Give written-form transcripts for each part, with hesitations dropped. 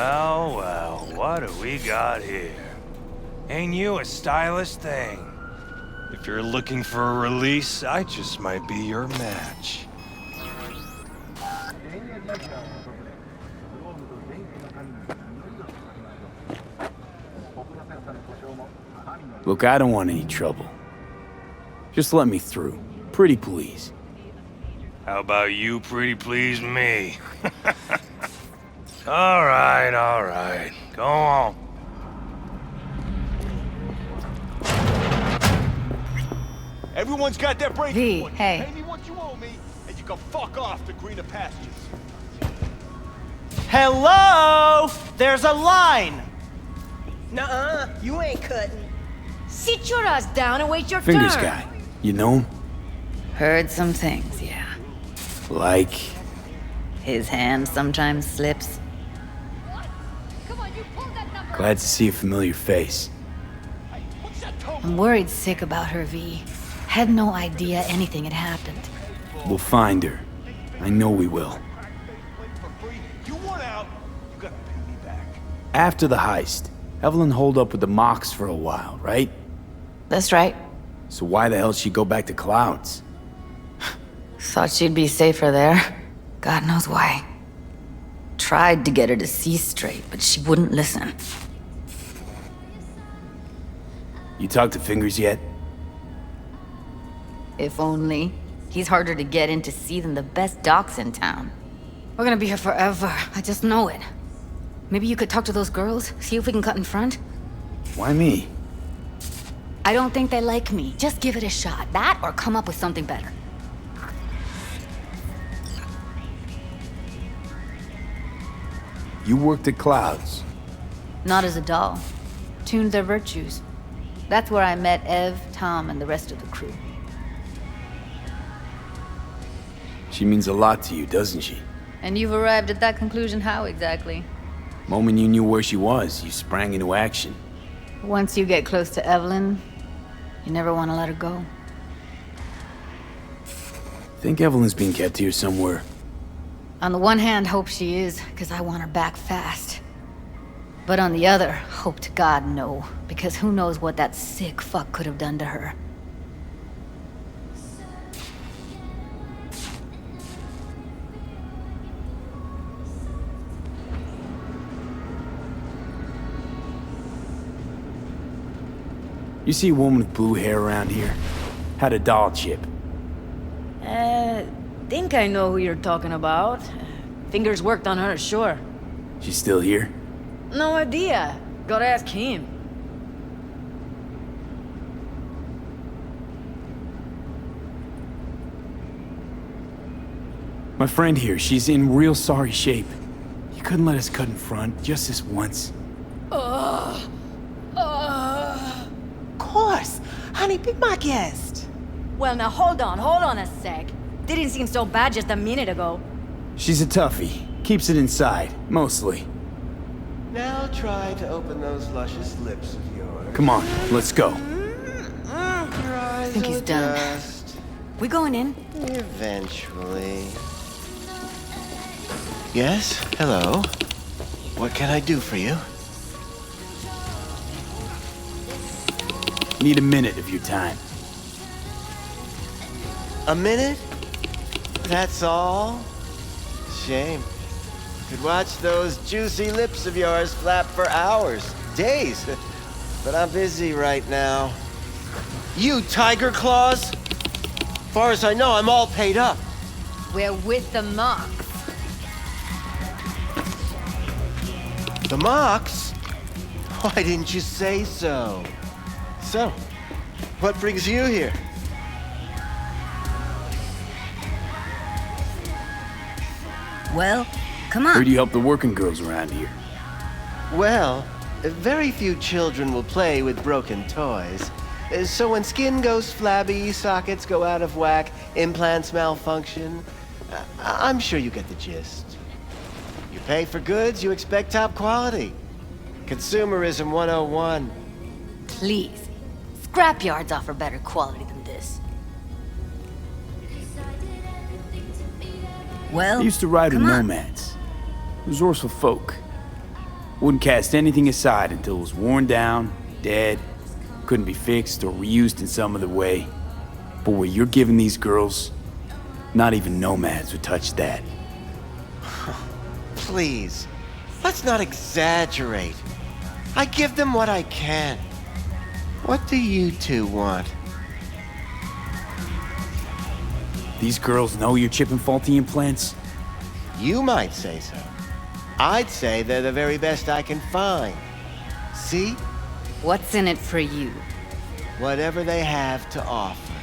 Well, well, what do we got here? Ain't you a stylish thing? If you're looking for a release, I just might be your match. Look, I don't want any trouble. Just let me through. Pretty please. How about you pretty please me? All right. Go on. Everyone's got their break. V, hey. Pay me what you owe me, and you can fuck off to greener pastures. Hello! There's a line! Nuh-uh, you ain't cutting. Sit your ass down and wait your Fingers turn. guy. You know him? Heard some things, yeah. Like... His hand sometimes slips. Glad to see a familiar face. I'm worried sick about her, V. Had no idea anything had happened. We'll find her. I know we will. You want out, you gotta pay me back. After the heist, Evelyn holed up with the Mox for a while, right? That's right. So why the hell did she go back to Clouds? Thought she'd be safer there. God knows why. Tried to get her to see straight, but she wouldn't listen. You talked to Fingers yet? If only. He's harder to get in to see than the best docs in town. We're gonna be here forever. I just know it. Maybe you could talk to those girls, see if we can cut in front? Why me? I don't think they like me. Just give it a shot. That or come up with something better. You worked at Clouds. Not as a doll. Tuned their virtues. That's where I met Ev, Tom, and the rest of the crew. She means a lot to you, doesn't she? And you've arrived at that conclusion how exactly? Moment you knew where she was, you sprang into action. Once you get close to Evelyn, you never want to let her go. Think Evelyn's being kept here somewhere. On the one hand, hope she is, because I want her back fast. But on the other, hope to God no, because who knows what that sick fuck could have done to her. You see a woman with blue hair around here? Had a doll chip. Think I know who you're talking about. Fingers worked on her, sure. She's still here? No idea. Gotta ask him. My friend here, she's in real sorry shape. You couldn't let us cut in front, just this once. Of course. Honey, be my guest. Well, now hold on a sec. Didn't seem so bad just a minute ago. She's a toughie. Keeps it inside, mostly. Now try to open those luscious lips of yours. Come on, let's go. I think he's done. We going in? Eventually. Yes? Hello? What can I do for you? Need a minute of your time. A minute? That's all? Shame. Could watch those juicy lips of yours flap for hours, days. But I'm busy right now. You tiger claws? Far as I know, I'm all paid up. We're with the Mox. The Mox? Why didn't you say so? So, what brings you here? Well, come on. Heard you help the working girls around here. Well, very few children will play with broken toys. So when skin goes flabby, sockets go out of whack, implants malfunction, I'm sure you get the gist. You pay for goods, you expect top quality. Consumerism 101. Please. Scrapyards offer better quality than this. Well, I used to ride with come on. nomads. Resourceful folk. Wouldn't cast anything aside until it was worn down, dead, couldn't be fixed or reused in some other way. But what you're giving these girls, not even nomads would touch that. Please, let's not exaggerate. I give them what I can. What do you two want? These girls know you're chipping faulty implants? You might say so. I'd say they're the very best I can find. See? What's in it for you? Whatever they have to offer.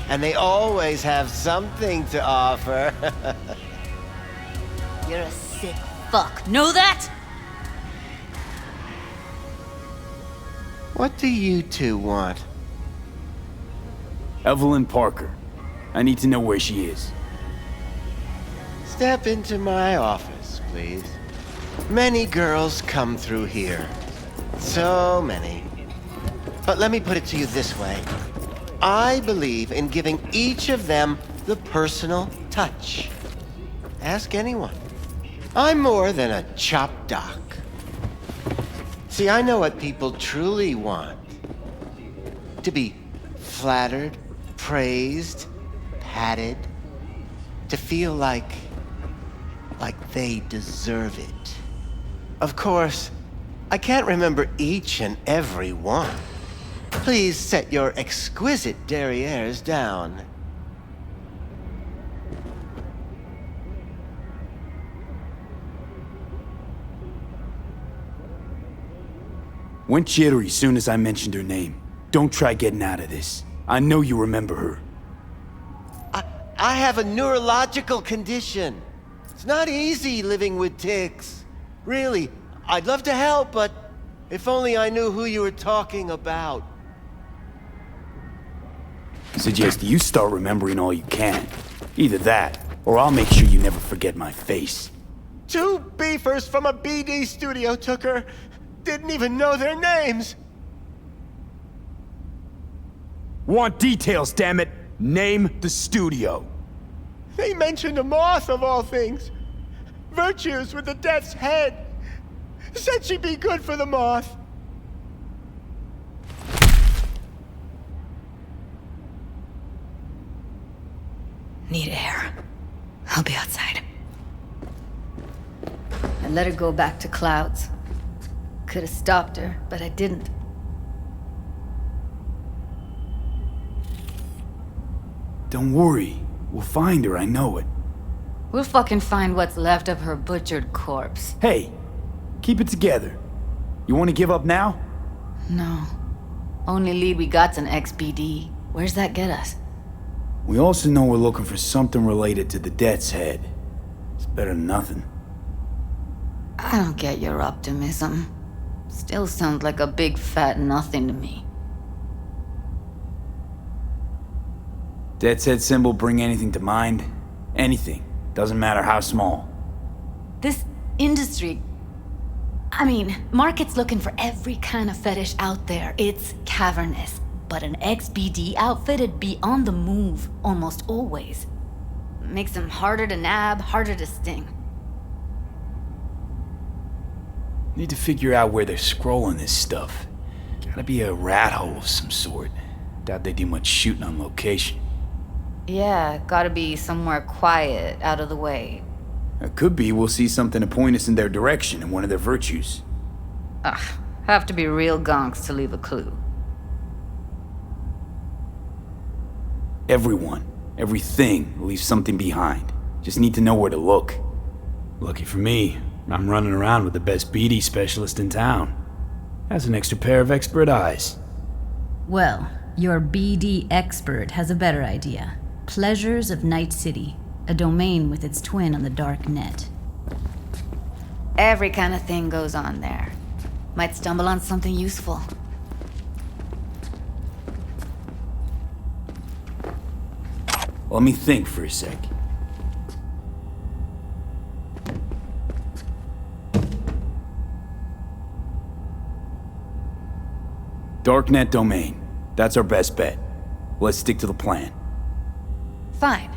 And they always have something to offer. You're a sick fuck. Know that? What do you two want? Evelyn Parker. I need to know where she is. Step into my office, please. Many girls come through here. So many. But let me put it to you this way. I believe in giving each of them the personal touch. Ask anyone. I'm more than a chop doc. See, I know what people truly want. To be flattered, praised, patted. To feel like they deserve it. Of course, I can't remember each and every one. Please set your exquisite derrieres down. Went jittery soon as I mentioned her name. Don't try getting out of this. I know you remember her. I have a neurological condition. It's not easy living with tics. Really, I'd love to help, but if only I knew who you were talking about. Suggest you start remembering all you can. Either that, or I'll make sure you never forget my face. 2 beefers from a BD studio took her. Didn't even know their names. Want details, damn it! Name the studio. They mentioned a moth of all things. Virtues with the death's head. Said she'd be good for the moth. Need air. I'll be outside. I let her go back to Clouds. Could have stopped her, but I didn't. Don't worry. We'll find her, I know it. We'll fucking find what's left of her butchered corpse. Hey, keep it together. You want to give up now? No. Only lead we got's an XBD. Where's that get us? We also know we're looking for something related to the Death's Head. It's better than nothing. I don't get your optimism. Still sounds like a big fat nothing to me. Death's Head symbol bring anything to mind? Anything. Doesn't matter how small. This industry... I mean, market's looking for every kind of fetish out there. It's cavernous. But an XBD outfit'd be on the move, almost always. Makes them harder to nab, harder to sting. Need to figure out where they're scrolling this stuff. Gotta be a rat hole of some sort. Doubt they do much shooting on location. Yeah, gotta be somewhere quiet, out of the way. It could be we'll see something to point us in their direction in one of their virtues. Ugh, have to be real gonks to leave a clue. Everyone, everything leaves something behind. Just need to know where to look. Lucky for me, I'm running around with the best BD specialist in town. Has an extra pair of expert eyes. Well, your BD expert has a better idea. Pleasures of Night City, a domain with its twin on the dark net. Every kind of thing goes on there. Might stumble on something useful. Let me think for a sec. Darknet domain. That's our best bet. Let's stick to the plan. Fine.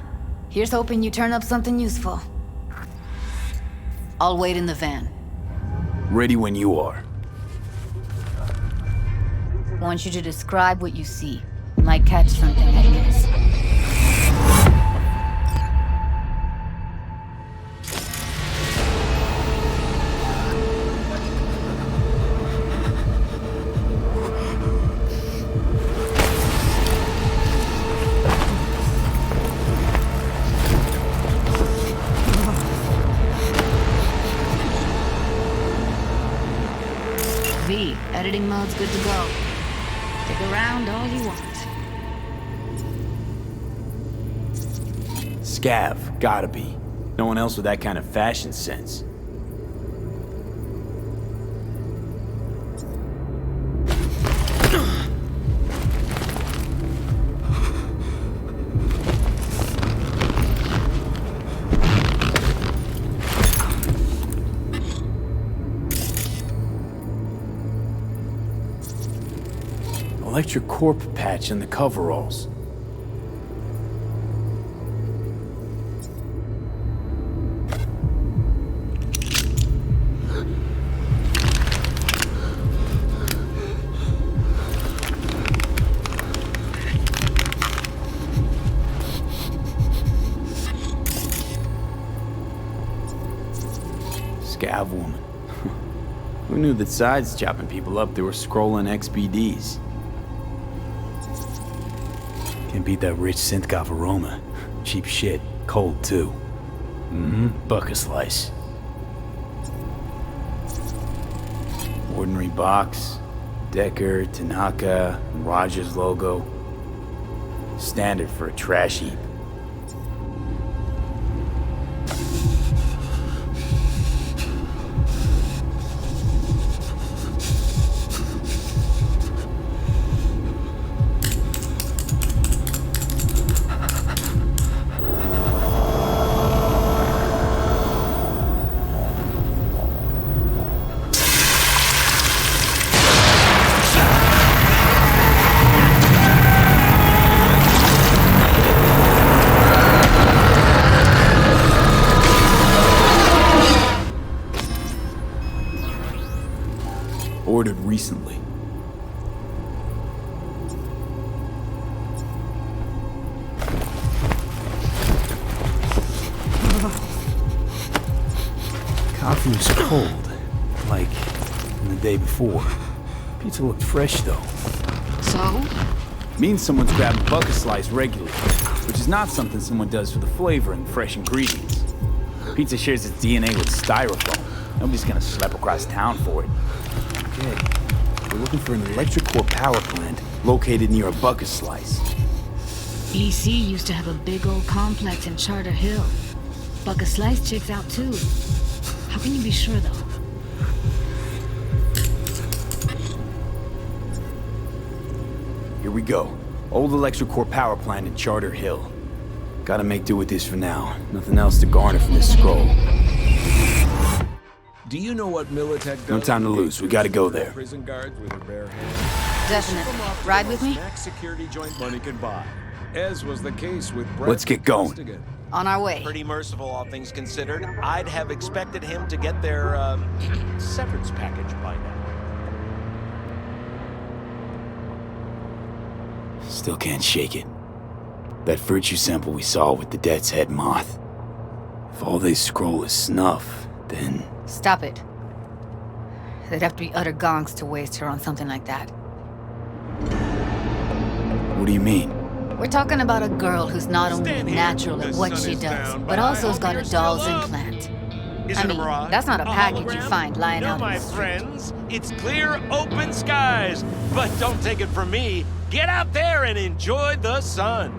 Here's hoping you turn up something useful. I'll wait in the van. Ready when you are. Want you to describe what you see. Might catch something I miss. V, editing mode's good to go. Stick around all you want. Scav, gotta be. No one else with that kind of fashion sense. Electric corp patch in the coveralls. Scav woman. Who knew that sides chopping people up, they were scrolling XBDs? Can't beat that rich synth-goth aroma. Cheap shit. Cold, too. Bucket slice. Ordinary box. Decker, Tanaka, and Rogers logo. Standard for a trash heap. Ordered recently. Coffee was cold, like the day before. Pizza looked fresh though. So? Means someone's grabbing bucket slice regularly, which is not something someone does for the flavor and fresh ingredients. Pizza shares its DNA with styrofoam. Nobody's gonna slap across town for it. Okay, we're looking for an electric core power plant located near a bucket slice. EC used to have a big old complex in Charter Hill. Bucket Slice checks out too. How can you be sure though? Here we go. Old electric core power plant in Charter Hill. Gotta make do with this for now. Nothing else to garner from this scroll. Do you know what Militech does? No time to lose. We gotta go there. Prison guards with their bare hands. Definitely. Ride with me? Max security joint money could buy. As was the case with Brett. Let's get going. Costigan. On our way. Pretty merciful, all things considered. I'd have expected him to get their, severance package by now. Still can't shake it. That virtue sample we saw with the Death's Head moth. If all they scroll is snuff, then... Stop it. They'd have to be utter gonks to waste her on something like that. What do you mean? We're talking about a girl who's not only natural at what she does, but also has got a doll's implant. I mean, that's not a package you find lying out in my the street. friends, it's clear open skies. But don't take it from me. Get out there and enjoy the sun.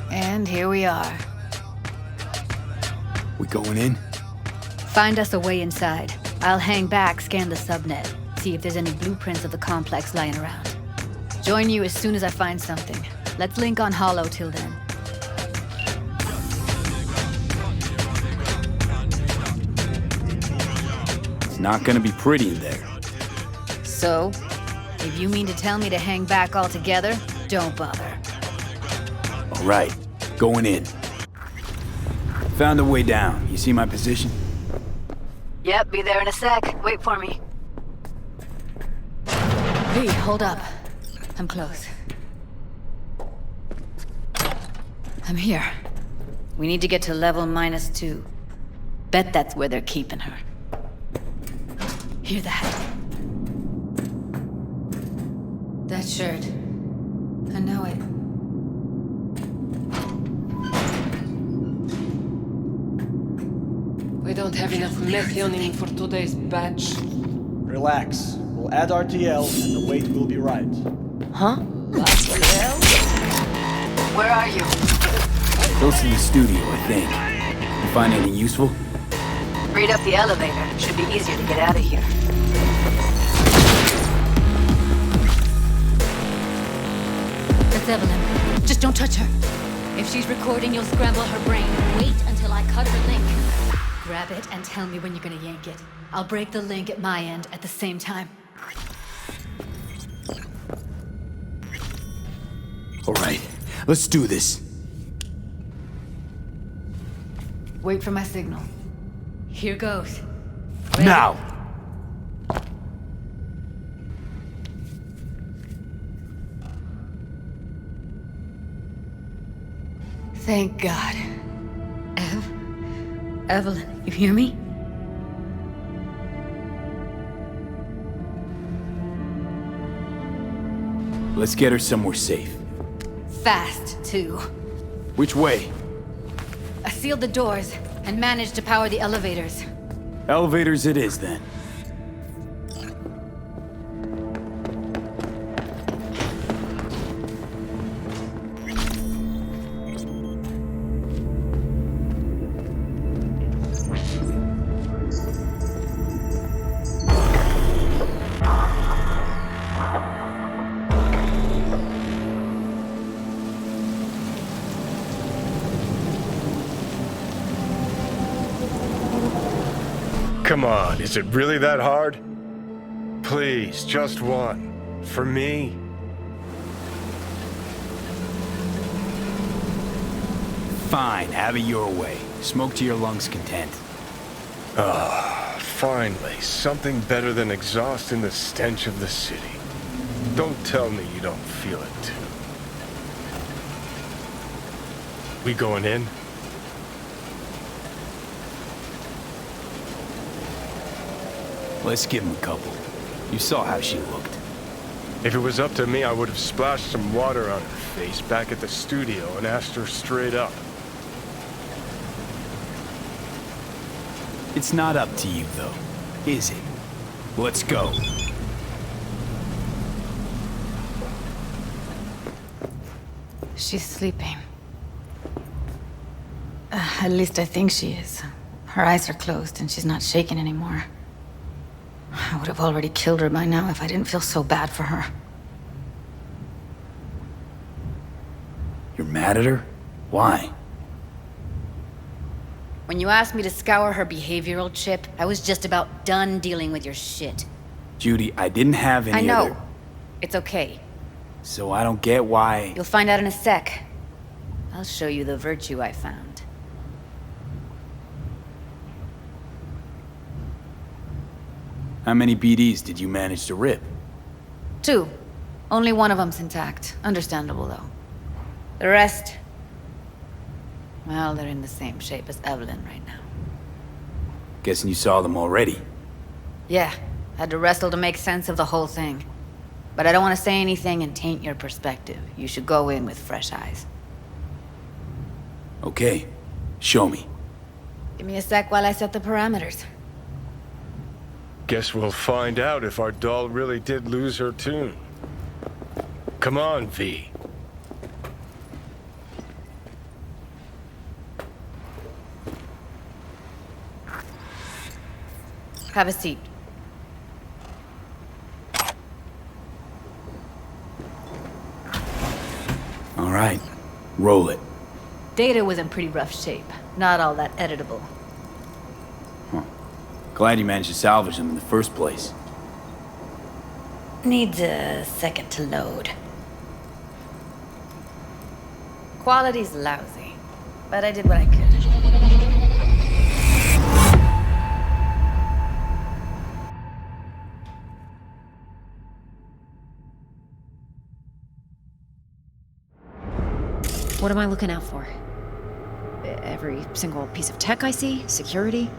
And here we are. We going in? Find us a way inside. I'll hang back, scan the subnet, see if there's any blueprints of the complex lying around. Join you as soon as I find something. Let's link on Hollow till then. It's not gonna be pretty in there. So, if you mean to tell me to hang back altogether, don't bother. All right, going in. Found a way down. You see my position? Yep, be there in a sec. Wait for me. V, hold up. I'm close. I'm here. We need to get to level -2. Bet that's where they're keeping her. Hear that? That shirt. I know it. We don't have enough methionine for today's batch. Relax. We'll add RTL and the weight will be right. Huh? Where are you? Close to the studio, I think. You find anything useful? Read up the elevator. Should be easier to get out of here. That's Evelyn. Just don't touch her. If she's recording, you'll scramble her brain. Wait until I cut her link. Grab it and tell me when you're gonna yank it. I'll break the link at my end at the same time. All right, let's do this. Wait for my signal. Here goes. Now! Thank God. Evelyn, you hear me? Let's get her somewhere safe. Fast, too. Which way? I sealed the doors and managed to power the elevators. Elevators it is, then. Come on, is it really that hard? Please, just one. For me? Fine, have it your way. Smoke to your lungs' content. Ah, finally, something better than exhaust in the stench of the city. Don't tell me you don't feel it too. We going in? Let's give him a couple. You saw how she looked. If it was up to me, I would have splashed some water on her face back at the studio and asked her straight up. It's not up to you, though, is it? Let's go. She's sleeping. At least I think she is. Her eyes are closed and she's not shaking anymore. I would have already killed her by now if I didn't feel so bad for her. You're mad at her? Why? When you asked me to scour her behavioral chip, I was just about done dealing with your shit. Judy, I didn't have any I know. other... It's okay. So I don't get why... You'll find out in a sec. I'll show you the virtue I found. How many BDs did you manage to rip? 2. Only one of them's intact. Understandable, though. The rest... well, they're in the same shape as Evelyn right now. Guessing you saw them already. Yeah, had to wrestle to make sense of the whole thing. But I don't want to say anything and taint your perspective. You should go in with fresh eyes. Okay, show me. Give me a sec while I set the parameters. Guess we'll find out if our doll really did lose her tune. Come on, V. Have a seat. All Alright, roll it. Data was in pretty rough shape. Not all that editable. Huh. Glad you managed to salvage them in the first place. Needs a second to load. Quality's lousy, but I did what I could. What am I looking out for? Every single piece of tech I see? Security?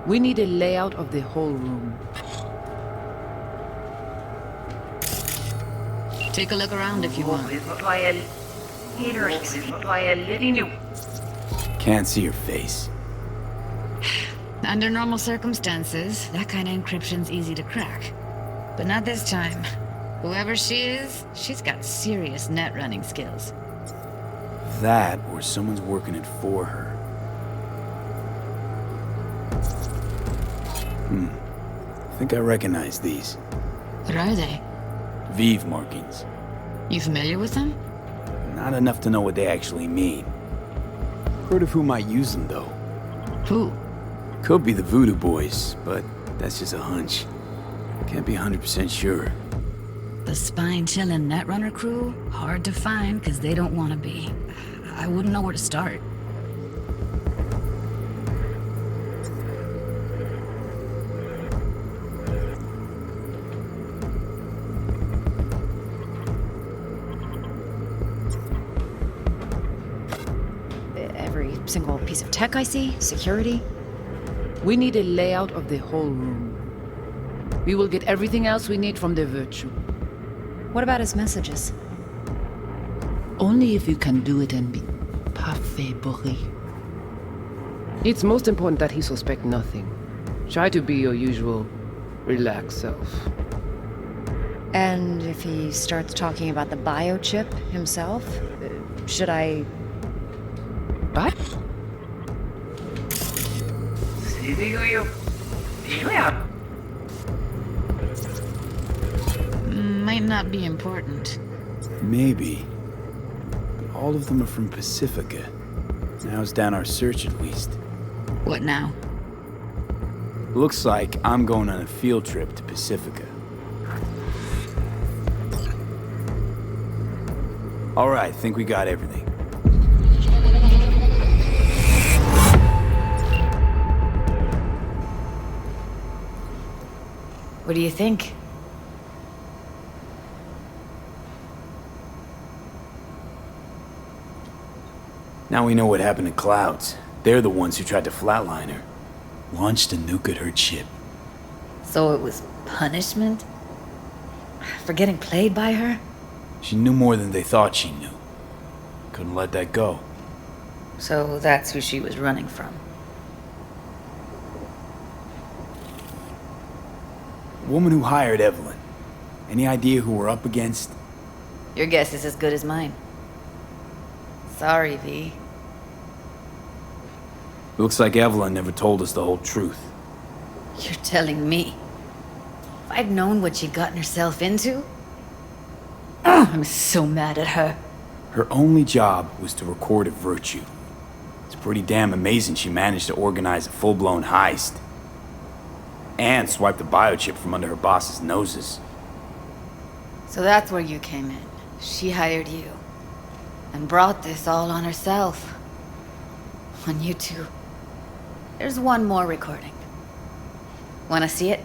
We need a layout of the whole room. Take a look around if you want. Can't see your face. Under normal circumstances, that kind of encryption's easy to crack. But not this time. Whoever she is, she's got serious net running skills. That, or someone's working it for her. I think I recognize these. What are they? Vive markings. You familiar with them? Not enough to know what they actually mean. Heard of who might use them, though. Who? Could be the Voodoo Boys, but that's just a hunch. Can't be 100% sure. The spine-chilling Netrunner crew? Hard to find, because they don't want to be. I wouldn't know where to start. Every single piece of tech I see? Security? We need a layout of the whole room. We will get everything else we need from the Virtue. What about his messages? Only if you can do it and be parfait bourré. It's most important that he suspect nothing. Try to be your usual, relaxed self. And if he starts talking about the biochip himself, should I... What? Might not be important. Maybe. All of them are from Pacifica. Narrows down our search at least. What now? Looks like I'm going on a field trip to Pacifica. Alright, think we got everything. What do you think? Now we know what happened to Clouds. They're the ones who tried to flatline her. Launched a nuke at her ship. So it was punishment? For getting played by her? She knew more than they thought she knew. Couldn't let that go. So that's who she was running from. Woman who hired Evelyn. Any idea who we're up against? Your guess is as good as mine. Sorry, V. Looks like Evelyn never told us the whole truth. You're telling me. If I'd known what she'd gotten herself into... I'm so mad at her. Her only job was to record a Virtue. It's pretty damn amazing she managed to organize a full-blown heist. And swipe the biochip from under her boss's noses. So that's where you came in. She hired you. And brought this all on herself. On you two. There's one more recording. Wanna see it?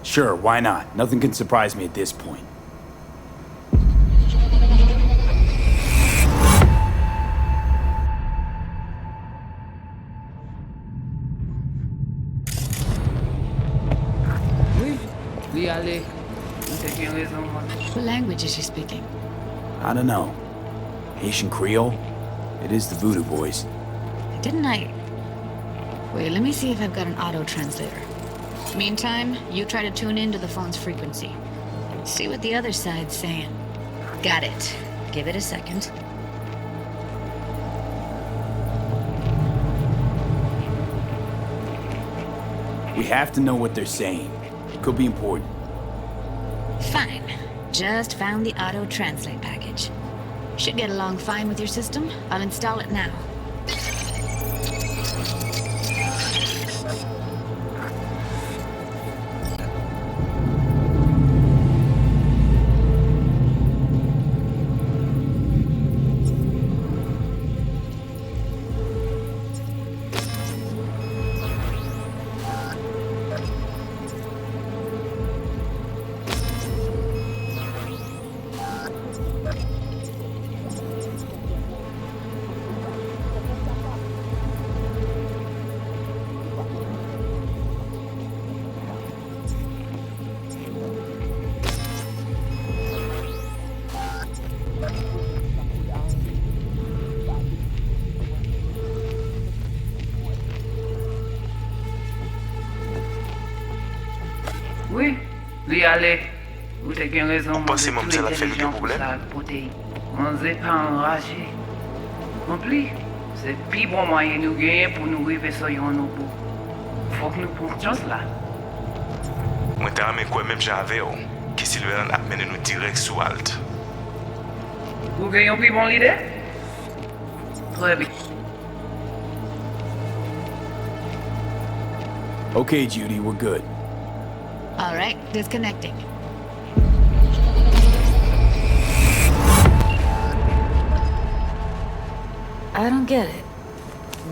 Sure, why not? Nothing can surprise me at this point. What language is she speaking? I don't know. Haitian Creole? It is the Voodoo Boys. Didn't I... Wait, let me see if I've got an auto-translator. Meantime, you try to tune into the phone's frequency. See what the other side's saying. Got it. Give it a second. We have to know what they're saying. It could be important. Fine. Just found the auto-translate package. Should get along fine with your system. I'll install it now. Oui, lui aller. Vous avez bien raison. Vous pensez mon petit a fait le problème? On s'est pas enragé. En plus, c'est le plus bon moyen de nous gagner pour nous arriver sur nos bout. Faut que nous prenions chance là. Moi, t'as amené quoi même j'avais, que Sylvain a mené nous direct sous Alt. Vous gagnez un plus bon leader? Très bien. Okay, Judy, we're good. All right, disconnecting. I don't get it.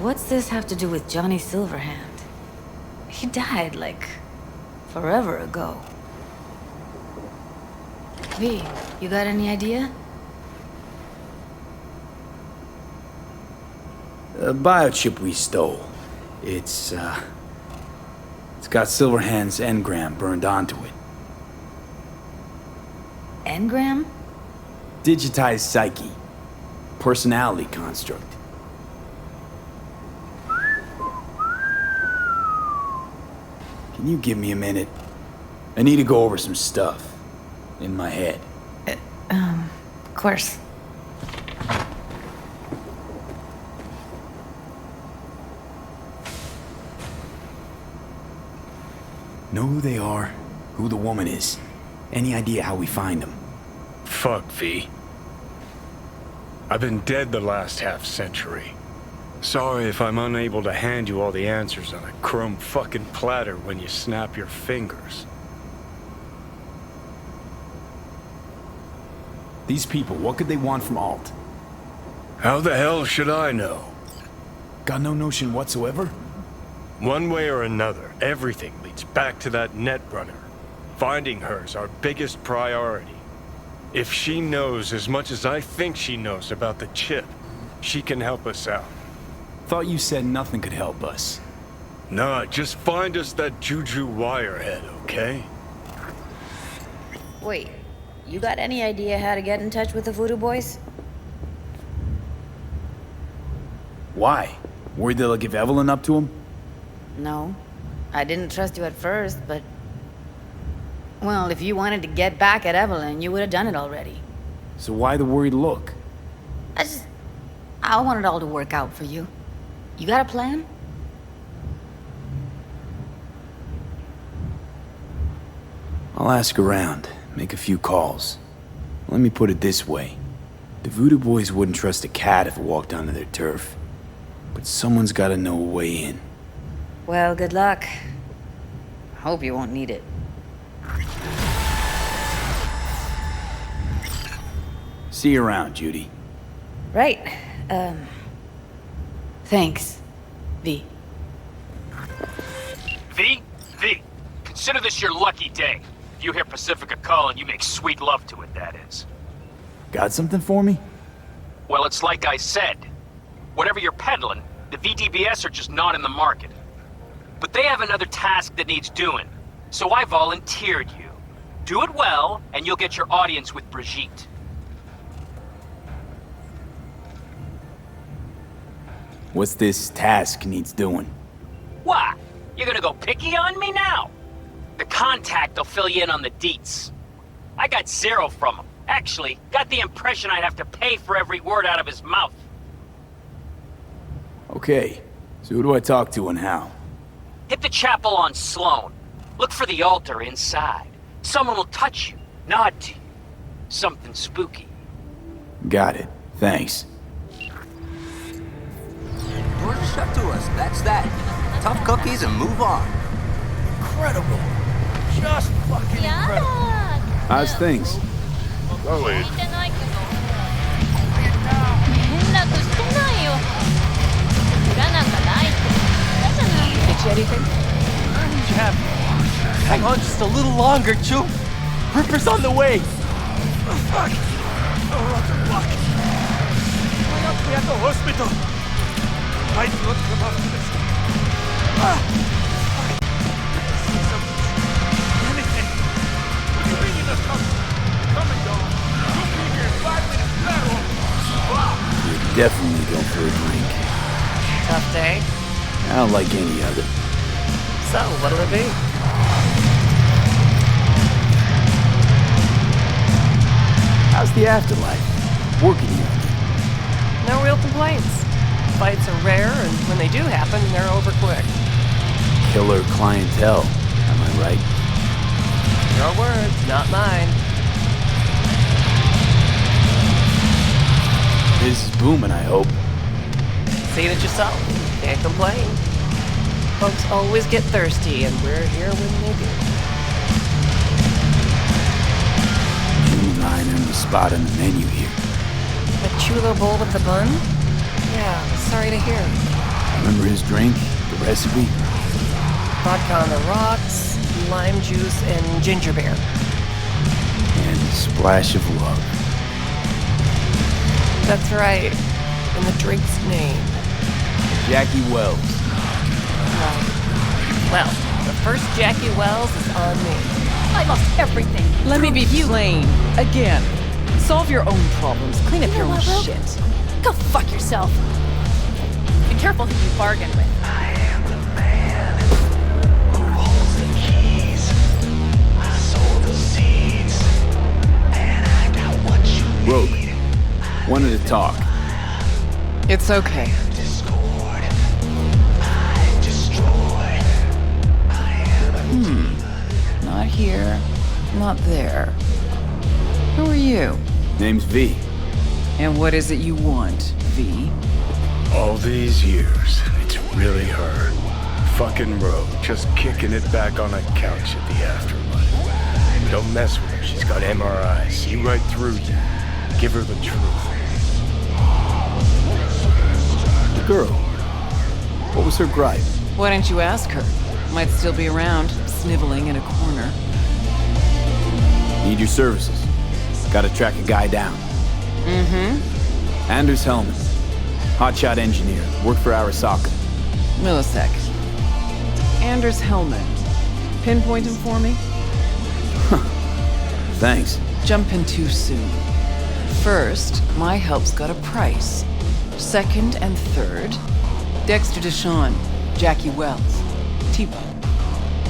What's this have to do with Johnny Silverhand? He died, like, forever ago. V, you got any idea? The biochip we stole. It's got Silverhand's engram burned onto it. Engram? Digitized psyche. Personality construct. Can you give me a minute? I need to go over some stuff. In my head. Of course. Know who they are, who the woman is. Any idea how we find them? Fuck, V. I've been dead the last half-century. Sorry if I'm unable to hand you all the answers on a chrome fucking platter when you snap your fingers. These people, what could they want from Alt? How the hell should I know? Got no notion whatsoever? One way or another, everything leads back to that netrunner. Finding her's our biggest priority. If she knows as much as I think she knows about the chip, she can help us out. Thought you said nothing could help us. Nah, just find us that Juju wirehead, okay? Wait, you got any idea how to get in touch with the Voodoo Boys? Why? Worried they'll give Evelyn up to him? No. I didn't trust you at first, but... Well, if you wanted to get back at Evelyn, you would have done it already. So why the worried look? I want it all to work out for you. You got a plan? I'll ask around, make a few calls. Let me put it this way. The Voodoo Boys wouldn't trust a cat if it walked onto their turf. But someone's gotta know a way in. Well, good luck. Hope you won't need it. See you around, Judy. Right. Thanks, V. V? V, consider this your lucky day. If you hear Pacifica calling, you make sweet love to it, that is. Got something for me? Well, it's like I said. Whatever you're peddling, the VDBS are just not in the market. But they have another task that needs doing, so I volunteered you. Do it well, and you'll get your audience with Brigitte. What's this task needs doing? What? You're gonna go picky on me now? The contact will fill you in on the deets. I got zero from him. Actually, got the impression I'd have to pay for every word out of his mouth. Okay, so who do I talk to and how? Hit the chapel on Sloan. Look for the altar inside. Someone will touch you, nod to you. Something spooky. Got it. Thanks. Doors are shut to us, that's that. Tough cookies and move on. Incredible. Just fucking incredible. How's things? Going. Get you anything? Jab. Hang on just a little longer, Choop. Ripper's on the way. Oh, fuck. Oh, what the fuck? Why not be at the hospital? I don't come after this. Ah! Fuck. See something. Anything. What do you mean you just come? Come and go. You'll be here in 5 minutes. Wow. You're definitely going for a drink. Tough day? I don't like any of it. So, what'll it be? How's the afterlife? Working here. No real complaints. Fights are rare, and when they do happen, they're over quick. Killer clientele, am I right? Your words, not mine. This is booming, I hope. Seen it yourself. Can't complain. Folks always get thirsty, and we're here when they do. You and I earned the spot on the menu here. A chulo bowl with the bun? Yeah, sorry to hear. Remember his drink? The recipe? Vodka on the rocks, lime juice, and ginger beer. And a splash of love. That's right. In the drink's name. Jackie Wells. Right. Well, the first Jackie Wells is on me. I lost everything. Let me be plain. Again. Solve your own problems. Clean up your own shit. Go fuck yourself. Be careful who you bargain with. I am the man who holds the keys. I sold the seeds, and I got what you need. Rogue, wanted to talk. It's okay. Not here, not there. Who are you? Name's V. And what is it you want, V? All these years, it's really her. Fucking Rogue, just kicking it back on a couch at the afterlife. Don't mess with her, she's got MRIs. See right through you. Give her the truth. The girl. What was her gripe? Why don't you ask her? Might still be around, sniveling in a corner. Need your services. Gotta track a guy down. Mm-hmm. Anders Hellman. Hotshot engineer. Worked for Arasaka. Millisec. Anders Hellman. Pinpoint him for me? Thanks. Jumping too soon. First, my help's got a price. Second and third, Dexter Deshawn, Jackie Wells, T-Bone.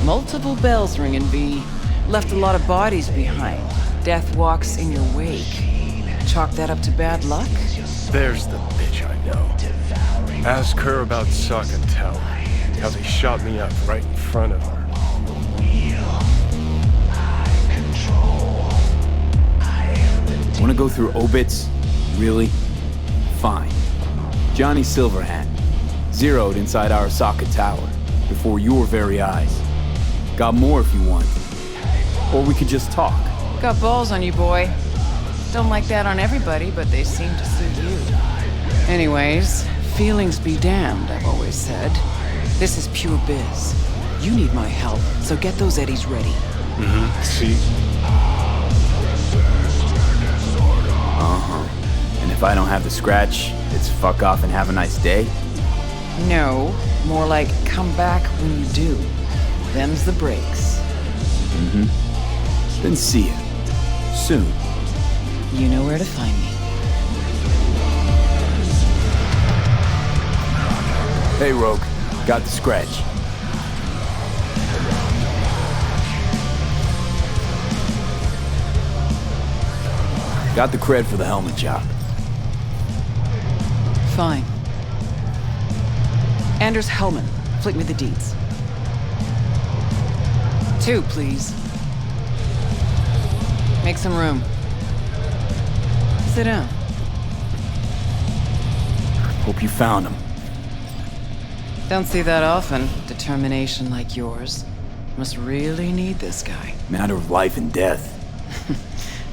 Multiple bells ringing, V. Left a lot of bodies behind. Death walks in your wake. Chalk that up to bad luck? There's the bitch I know. Ask her about Saka Tower. How they shot me up right in front of her. Wanna go through obits? Really? Fine. Johnny Silverhand. Zeroed inside Arasaka Tower. Before your very eyes. Got more if you want. Or we could just talk. Got balls on you, boy. Don't like that on everybody, but they seem to suit you. Anyways, feelings be damned, I've always said. This is pure biz. You need my help, so get those eddies ready. Mm-hmm. See? Uh-huh. And if I don't have the scratch, it's fuck off and have a nice day? No, more like come back when you do. Them's the breaks. Mm-hmm. Then see ya. Soon. You know where to find me. Hey, Rogue. Got the scratch. Got the cred for the helmet job. Fine. Anders Hellman, flick me the deeds. 2, please. Make some room. Sit down. Hope you found him. Don't see that often. Determination like yours. Must really need this guy. Matter of life and death.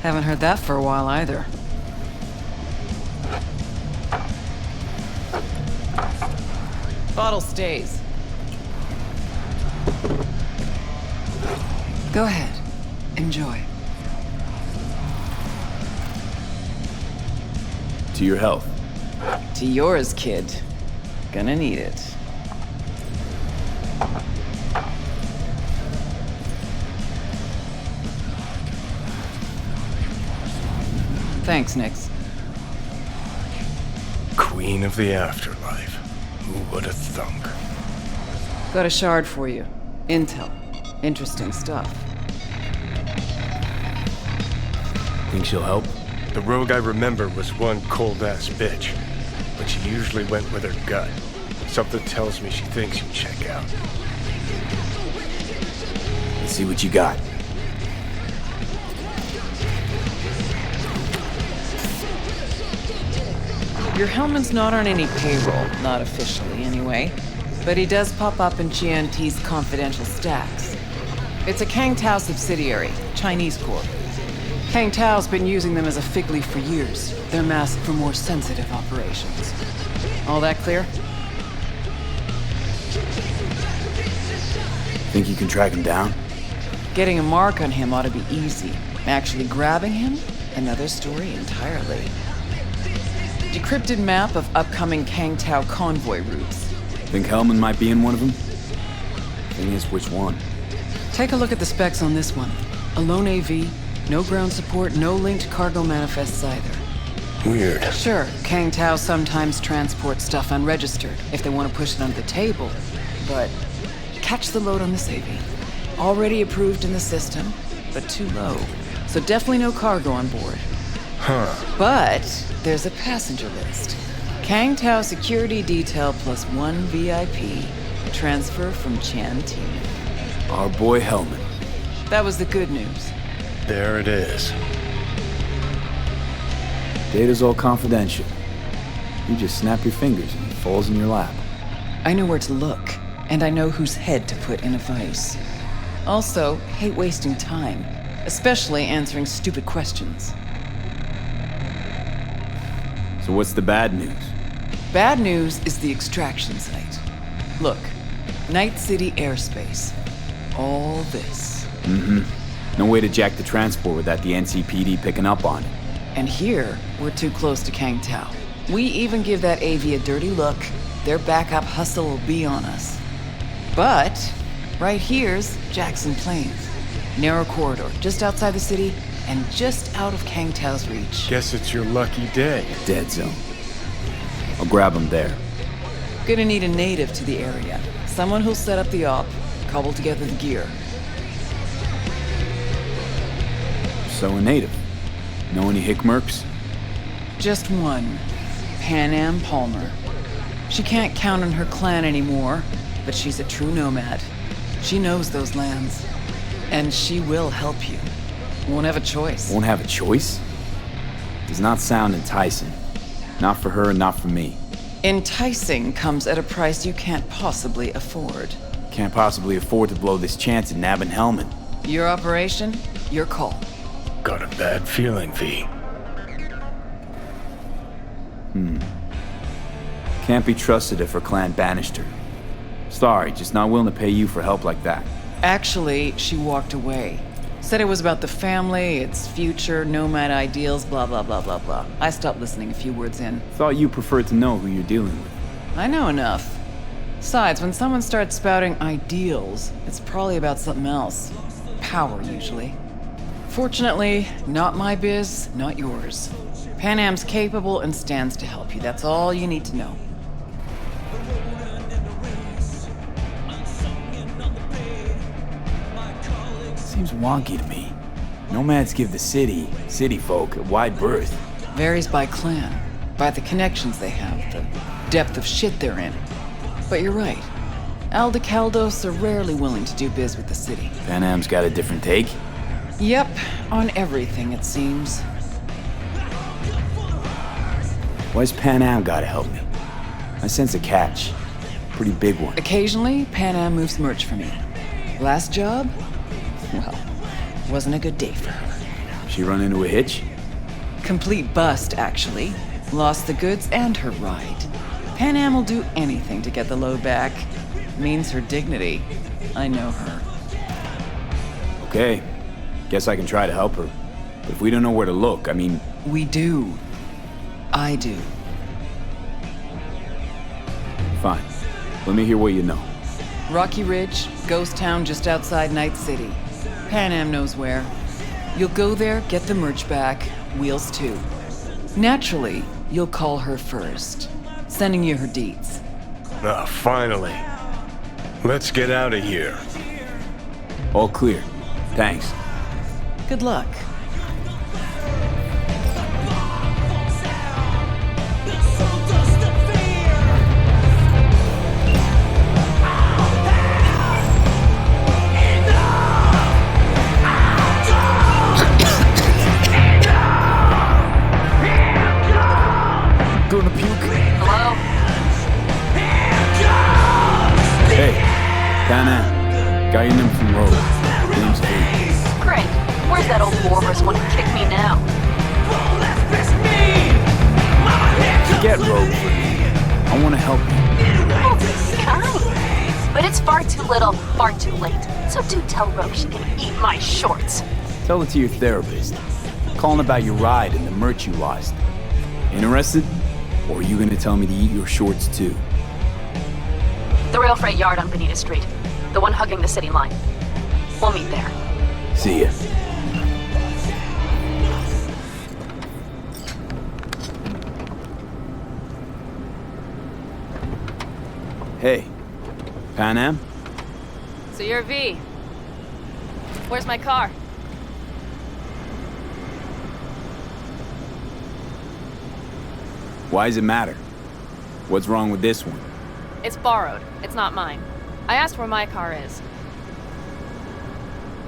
Haven't heard that for a while either. Bottle stays. Go ahead. Enjoy. To your health. To yours, kid. Gonna need it. Thanks, Nix. Queen of the afterlife. Who would have thunk? Got a shard for you. Intel. Interesting stuff. Think she'll help? The rogue I remember was one cold-ass bitch. But she usually went with her gut. Something tells me she thinks you check out. Let's see what you got. Your Hellman's not on any payroll, not officially anyway. But he does pop up in GNT's confidential stacks. It's a Kang Tao subsidiary, Chinese corp. Kang Tao's been using them as a fig leaf for years. They're masked for more sensitive operations. All that clear? Think you can track him down? Getting a mark on him ought to be easy. Actually grabbing him? Another story entirely. Decrypted map of upcoming Kang Tao convoy routes. Think Hellman might be in one of them? Thing is, which one? Take a look at the specs on this one. A lone AV, no ground support, no linked cargo manifests either. Weird. Sure, Kang Tao sometimes transports stuff unregistered if they want to push it under the table, but catch the load on this AV. Already approved in the system, but too low. So definitely no cargo on board. Huh. But there's a passenger list. Kang Tao security detail plus one VIP. Transfer from Chan-T. Our boy Hellman. That was the good news. There it is. Data's all confidential. You just snap your fingers and it falls in your lap. I know where to look, and I know whose head to put in a vice. Also, hate wasting time, especially answering stupid questions. So what's the bad news? Bad news is the extraction site. Look, Night City airspace. All this. Mm-hmm. No way to jack the transport without the NCPD picking up on it. And here, we're too close to Kang Tao. We even give that AV a dirty look, their backup hustle will be on us. But, right here's Jackson Plains. Narrow corridor, just outside the city, and just out of Kang Tao's reach. Guess it's your lucky day. Dead zone. I'll grab him there. Gonna need a native to the area. Someone who'll set up the op, cobble together the gear. So a native. Know any hickmerks? Just one. Pan Am Palmer. She can't count on her clan anymore, but she's a true nomad. She knows those lands. And she will help you. Won't have a choice. Won't have a choice? Does not sound enticing. Not for her and not for me. Enticing comes at a price you can't possibly afford. Can't possibly afford to blow this chance at nabbing Hellman. Your operation, your call. Got a bad feeling, V. Can't be trusted if her clan banished her. Sorry, just not willing to pay you for help like that. Actually, she walked away. Said it was about the family, its future, nomad ideals, blah, blah, blah, blah, blah. I stopped listening a few words in. Thought you preferred to know who you're dealing with. I know enough. Besides, when someone starts spouting ideals, it's probably about something else. Power, usually. Fortunately, not my biz, not yours. Pan Am's capable and stands to help you. That's all you need to know. Seems wonky to me. Nomads give the city folk, a wide berth. Varies by clan, by the connections they have, the depth of shit they're in. But you're right. Aldecaldos are rarely willing to do biz with the city. Pan Am's got a different take? Yep, on everything it seems. Why's Pan Am gotta help me? I sense a catch. Pretty big one. Occasionally, Pan Am moves merch for me. Last job? Well, wasn't a good day for her. She run into a hitch? Complete bust, actually. Lost the goods and her ride. Pan Am will do anything to get the load back. Means her dignity. I know her. Okay. Guess I can try to help her. But if we don't know where to look, I mean... We do. I do. Fine. Let me hear what you know. Rocky Ridge, ghost town just outside Night City. Pan Am knows where. You'll go there, get the merch back, Wheels too. Naturally, you'll call her first. Sending you her deeds. Ah, finally. Let's get out of here. All clear. Thanks. Good luck. Gonna puke? Hello? Hey, Pan Am. Got your number from Rogue. Name's V. Great. Where's that old Warhorse want to kick me now? Forget Rogue for me. I want to help you. Oh, this kind. But it's far too little, far too late. So do tell Rogue she can eat my shorts. Tell it to your therapist. Calling about your ride and the merch you lost. Interested? Or are you gonna tell me to eat your shorts too? The rail freight yard on Bonita Street. The one hugging the city line. We'll meet there. See ya. Hey, Pan Am? So you're V. Where's my car? Why does it matter? What's wrong with this one? It's borrowed. It's not mine. I asked where my car is.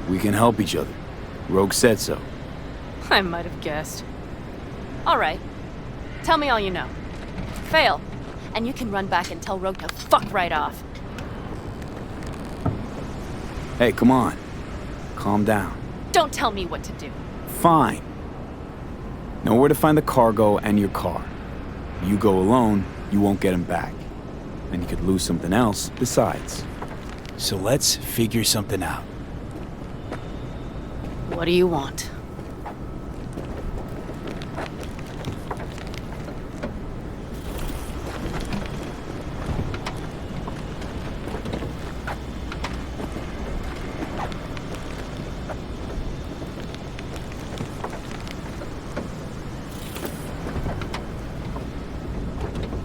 We can help each other. Rogue said so. I might have guessed. All right. Tell me all you know. Fail, and you can run back and tell Rogue to fuck right off. Hey, come on. Calm down. Don't tell me what to do. Fine. Know where to find the cargo and your car. You go alone, you won't get him back. And you could lose something else besides. So let's figure something out. What do you want?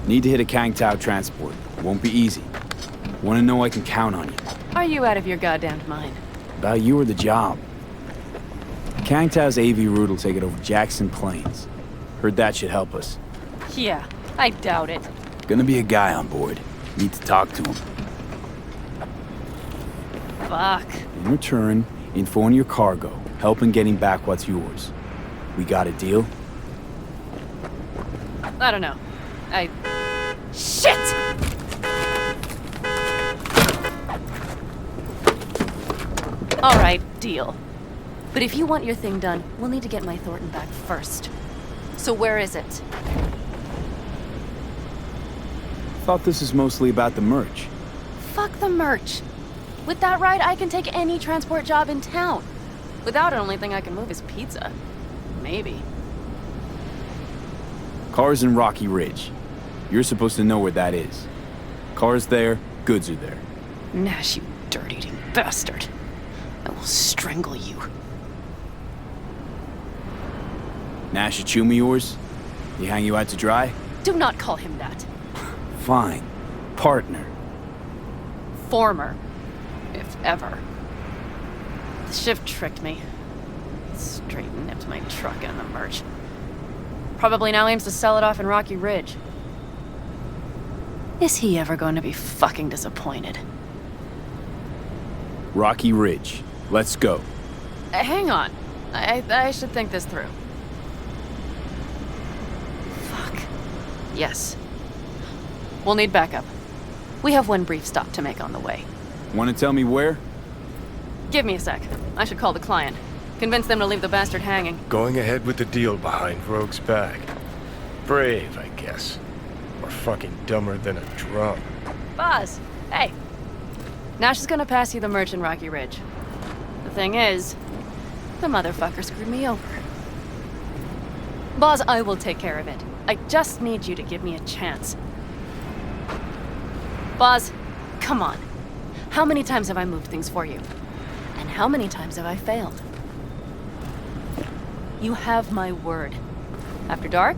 Need to hit a Kang Tao transport. Won't be easy. Want to know I can count on you. Are you out of your goddamn mind? About you or the job. Kang Tao's AV route will take it over Jackson Plains. Heard that should help us. Yeah, I doubt it. Gonna be a guy on board. Need to talk to him. Fuck. In return, info on your cargo. Help in getting back what's yours. We got a deal? I don't know. Shit! All right, deal. But if you want your thing done, we'll need to get my Thornton back first. So where is it? Thought this was mostly about the merch. Fuck the merch. With that ride, I can take any transport job in town. Without it, only thing I can move is pizza. Maybe. Car's in Rocky Ridge. You're supposed to know where that is. Car's there, goods are there. Nash, you dirt-eating bastard. I will strangle you. Nash a chum of yours? He hang you out to dry? Do not call him that. Fine. Partner. Former. If ever. The shift tricked me. Straight nipped my truck and the merch. Probably now aims to sell it off in Rocky Ridge. Is he ever going to be fucking disappointed? Rocky Ridge. Let's go. Hang on. I should think this through. Fuck. Yes. We'll need backup. We have one brief stop to make on the way. Want to tell me where? Give me a sec. I should call the client. Convince them to leave the bastard hanging. Going ahead with the deal behind Rogue's back. Brave, I guess. Or fucking dumber than a drum. Boz, hey. Nash is gonna pass you the merch in Rocky Ridge. The thing is, the motherfucker screwed me over. Boz, I will take care of it. I just need you to give me a chance. Boz, come on. How many times have I moved things for you? And how many times have I failed? You have my word. After dark?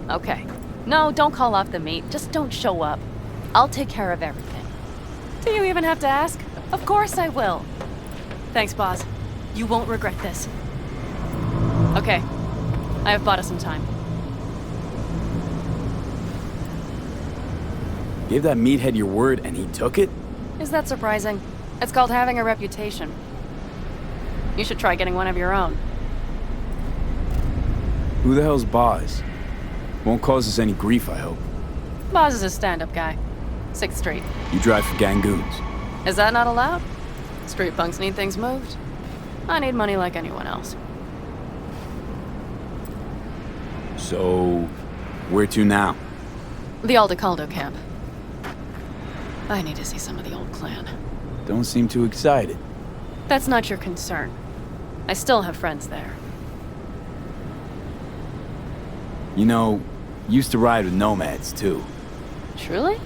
Okay. No, don't call off the meet. Just don't show up. I'll take care of everything. Do you even have to ask? Of course I will. Thanks, Boz. You won't regret this. Okay. I have bought us some time. Gave that meathead your word and he took it? Is that surprising? It's called having a reputation. You should try getting one of your own. Who the hell's Boz? Won't cause us any grief, I hope. Boz is a stand-up guy. 6th Street. You drive for gangoons. Is that not allowed? Street punks need things moved. I need money like anyone else. So, where to now? The Aldecaldo camp. I need to see some of the old clan. Don't seem too excited. That's not your concern. I still have friends there. You know, used to ride with nomads, too. Truly?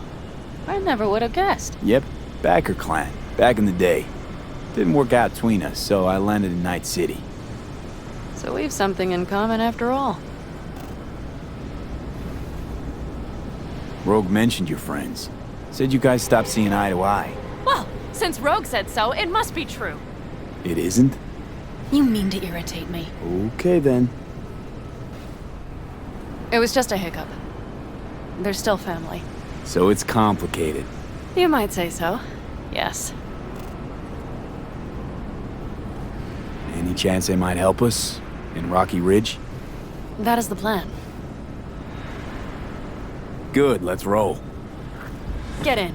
I never would have guessed. Yep, Backer clan, back in the day. Didn't work out between us, so I landed in Night City. So we've something in common after all. Rogue mentioned your friends. Said you guys stopped seeing eye to eye. Well, since Rogue said so, it must be true. It isn't? You mean to irritate me. Okay, then. It was just a hiccup. They're still family. So it's complicated. You might say so. Yes. Any chance they might help us? In Rocky Ridge? That is the plan. Good, let's roll. Get in.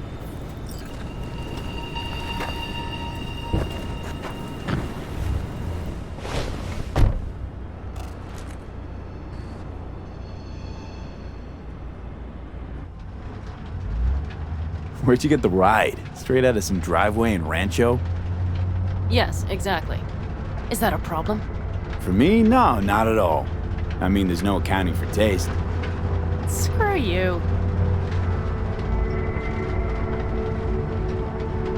Where'd you get the ride? Straight out of some driveway in Rancho? Yes, exactly. Is that a problem? For me, no, not at all. I mean, there's no accounting for taste. Screw you.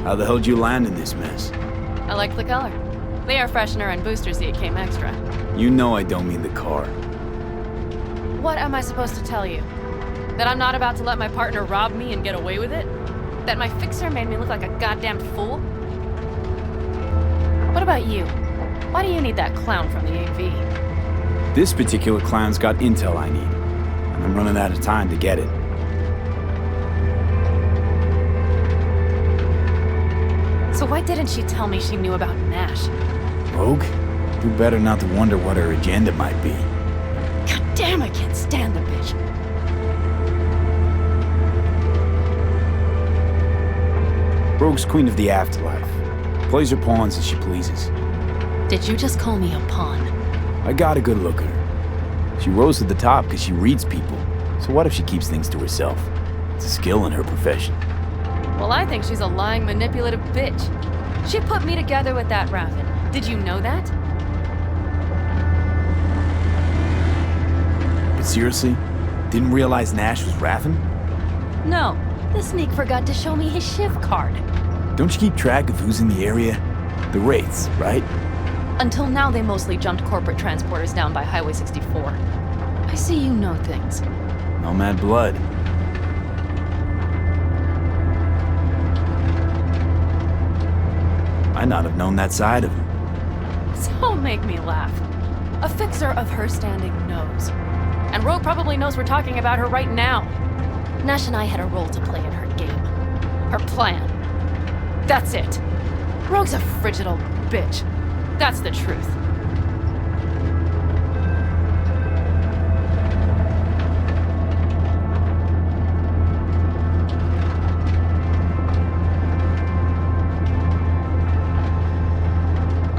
How the hell did you land in this mess? I like the color. The air freshener and booster seat came extra. You know I don't mean the car. What am I supposed to tell you? That I'm not about to let my partner rob me and get away with it? That my fixer made me look like a goddamn fool? What about you? Why do you need that clown from the AV? This particular clown's got intel I need. And I'm running out of time to get it. So why didn't she tell me she knew about Nash? Rogue? Do better not to wonder what her agenda might be. God damn, I can't stand the bitch. Rogue's queen of the afterlife. Plays her pawns as she pleases. Did you just call me a pawn? I got a good look at her. She rose to the top because she reads people. So what if she keeps things to herself? It's a skill in her profession. Well, I think she's a lying, manipulative bitch. She put me together with that Raffin. Did you know that? But seriously? Didn't realize Nash was Raffin? No. The sneak forgot to show me his shiv card. Don't you keep track of who's in the area? The Wraiths, right? Until now, they mostly jumped corporate transporters down by Highway 64. I see you know things. Nomad blood. Might not have known that side of him. Don't make me laugh. A fixer of her standing knows. And Rogue probably knows we're talking about her right now. Nash and I had a role to play in her game. Her plan. That's it. Rogue's a frigid old bitch. That's the truth.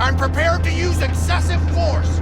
I'm prepared to use excessive force.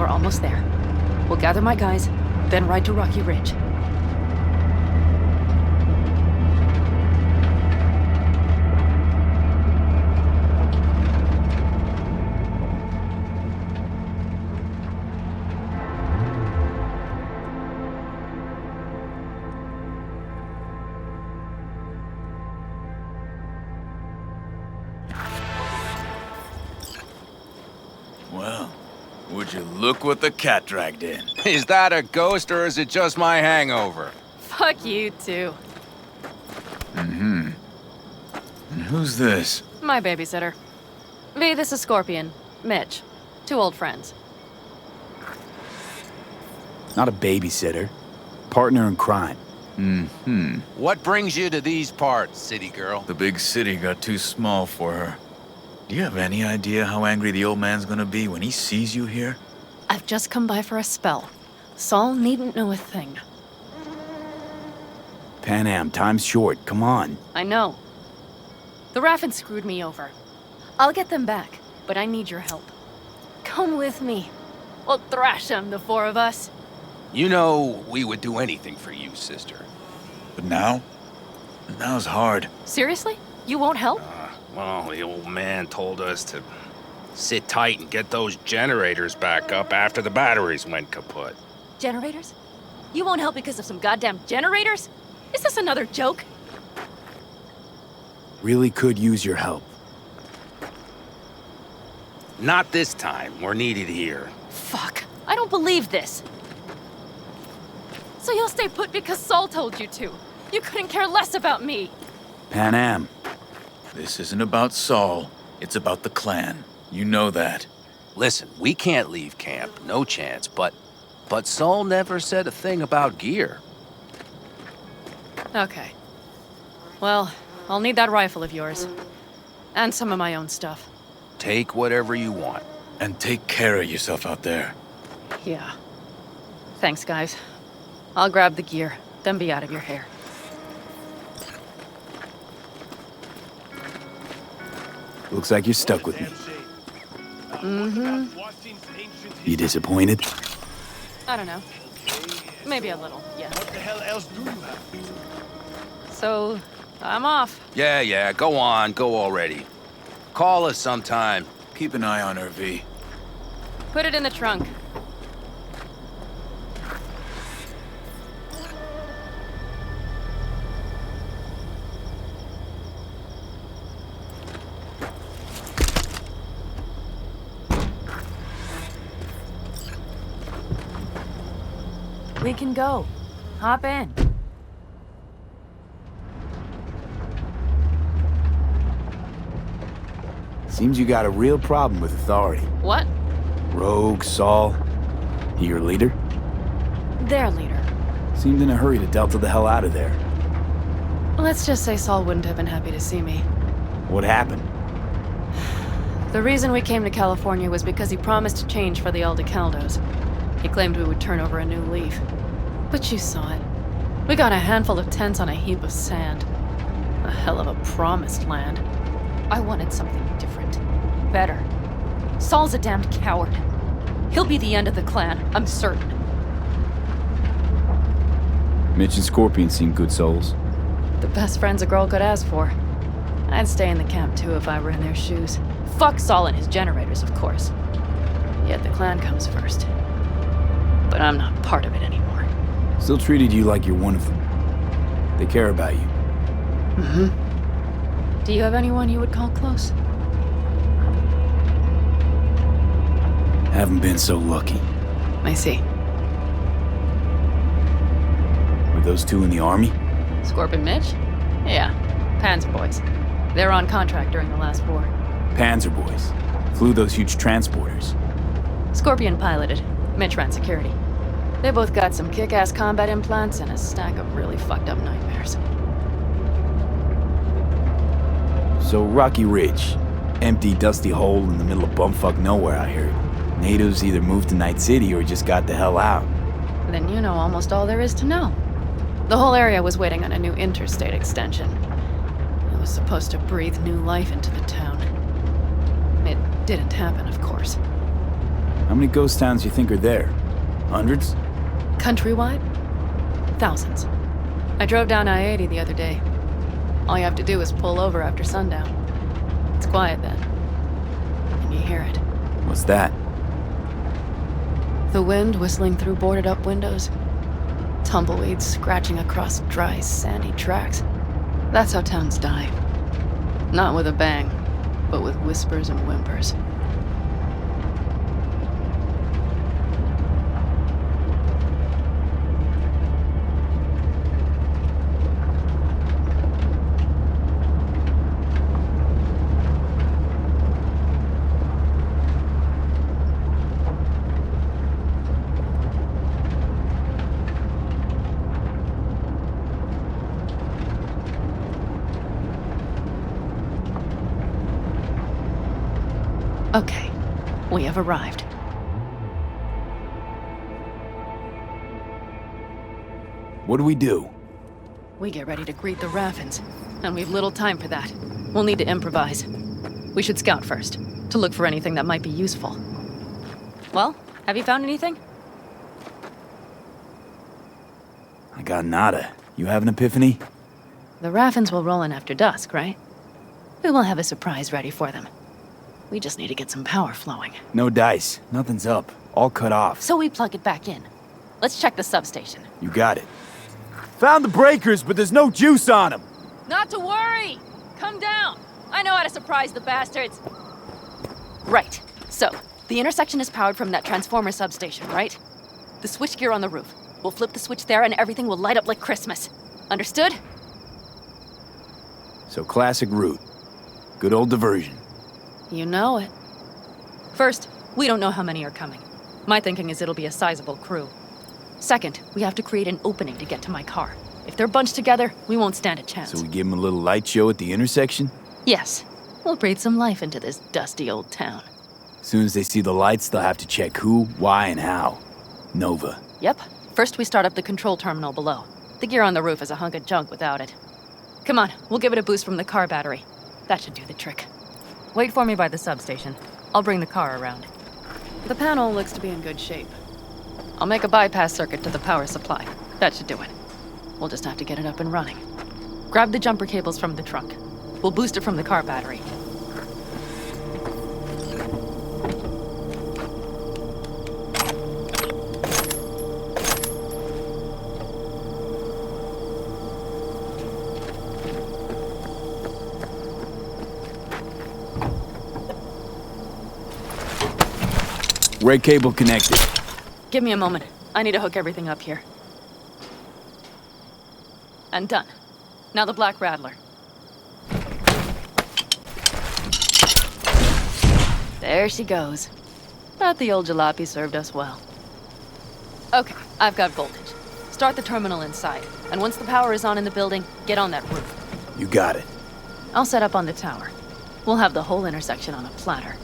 Almost there. We'll gather my guys, then ride to Rocky Ridge. Well, would you look what the cat dragged in? Is that a ghost or is it just my hangover? Fuck you too. Mm-hmm. And who's this? My babysitter. V, this is Scorpion. Mitch. 2 old friends. Not a babysitter. Partner in crime. Mm-hmm. What brings you to these parts, city girl? The big city got too small for her. Do you have any idea how angry the old man's gonna be when he sees you here? I've just come by for a spell. Saul needn't know a thing. Pan Am, time's short. Come on. I know. The Raffin screwed me over. I'll get them back, but I need your help. Come with me. We'll thrash them, the 4 of us. You know we would do anything for you, sister. But now? Now's hard. Seriously? You won't help? Well, the old man told us to sit tight and get those generators back up after the batteries went kaput. Generators? You won't help because of some goddamn generators? Is this another joke? Really could use your help. Not this time. We're needed here. Fuck. I don't believe this. So you'll stay put because Saul told you to. You couldn't care less about me. Pan Am. This isn't about Saul. It's about the clan. You know that. Listen, we can't leave camp. No chance. But Saul never said a thing about gear. Okay. Well, I'll need that rifle of yours. And some of my own stuff. Take whatever you want. And take care of yourself out there. Yeah. Thanks, guys. I'll grab the gear, then be out of your hair. Looks like you're stuck with me. Mm-hmm. You disappointed? I don't know. Maybe a little, yeah. What the hell else do you have? So, I'm off. Yeah, go on, go already. Call us sometime. Keep an eye on her, V. Put it in the trunk. We can go. Hop in. Seems you got a real problem with authority. What? Rogue, Saul. He your leader? Their leader. Seemed in a hurry to Delta the hell out of there. Let's just say Saul wouldn't have been happy to see me. What happened? The reason we came to California was because he promised change for the Aldecaldos. He claimed we would turn over a new leaf. But you saw it. We got a handful of tents on a heap of sand. A hell of a promised land. I wanted something different. Better. Saul's a damned coward. He'll be the end of the clan, I'm certain. Mitch and Scorpion seem good souls. The best friends a girl could ask for. I'd stay in the camp too if I were in their shoes. Fuck Saul and his generators, of course. Yet the clan comes first. But I'm not part of it anymore. Still treated you like you're one of them. They care about you. Mm-hmm. Do you have anyone you would call close? Haven't been so lucky. I see. Were those 2 in the army? Scorpion Mitch? Yeah, Panzer Boys. They're on contract during the last war. Panzer Boys. Flew those huge transporters. Scorpion piloted. Mitch ran security. They both got some kick-ass combat implants and a stack of really fucked up nightmares. So Rocky Ridge. Empty, dusty hole in the middle of bumfuck nowhere, I heard. Natives either moved to Night City or just got the hell out. Then you know almost all there is to know. The whole area was waiting on a new interstate extension. It was supposed to breathe new life into the town. It didn't happen, of course. How many ghost towns you think are there? Hundreds? Countrywide? Thousands. I drove down I-80 the other day. All you have to do is pull over after sundown. It's quiet then. And you hear it. What's that? The wind whistling through boarded-up windows. Tumbleweeds scratching across dry, sandy tracks. That's how towns die. Not with a bang, but with whispers and whimpers. Okay, we have arrived. What do we do? We get ready to greet the Raffins, and we've little time for that. We'll need to improvise. We should scout first, to look for anything that might be useful. Well, have you found anything? I got nada. You have an epiphany? The Raffins will roll in after dusk, right? We will have a surprise ready for them. We just need to get some power flowing. No dice. Nothing's up. All cut off. So we plug it back in. Let's check the substation. You got it. Found the breakers, but there's no juice on them. Not to worry! Come down! I know how to surprise the bastards. Right. So, the intersection is powered from that transformer substation, right? The switchgear on the roof. We'll flip the switch there and everything will light up like Christmas. Understood? So classic route. Good old diversion. You know it. First, we don't know how many are coming. My thinking is it'll be a sizable crew. Second, we have to create an opening to get to my car. If they're bunched together, we won't stand a chance. So we give them a little light show at the intersection? Yes. We'll breathe some life into this dusty old town. As soon as they see the lights, they'll have to check who, why, and how. Nova. Yep. First, we start up the control terminal below. The gear on the roof is a hunk of junk without it. Come on, we'll give it a boost from the car battery. That should do the trick. Wait for me by the substation. I'll bring the car around. The panel looks to be in good shape. I'll make a bypass circuit to the power supply. That should do it. We'll just have to get it up and running. Grab the jumper cables from the trunk. We'll boost it from the car battery. Red cable connected. Give me a moment. I need to hook everything up here. And done. Now the Black Rattler. There she goes. But the old jalopy served us well. Okay, I've got voltage. Start the terminal inside, and once the power is on in the building, get on that roof. You got it. I'll set up on the tower. We'll have the whole intersection on a platter.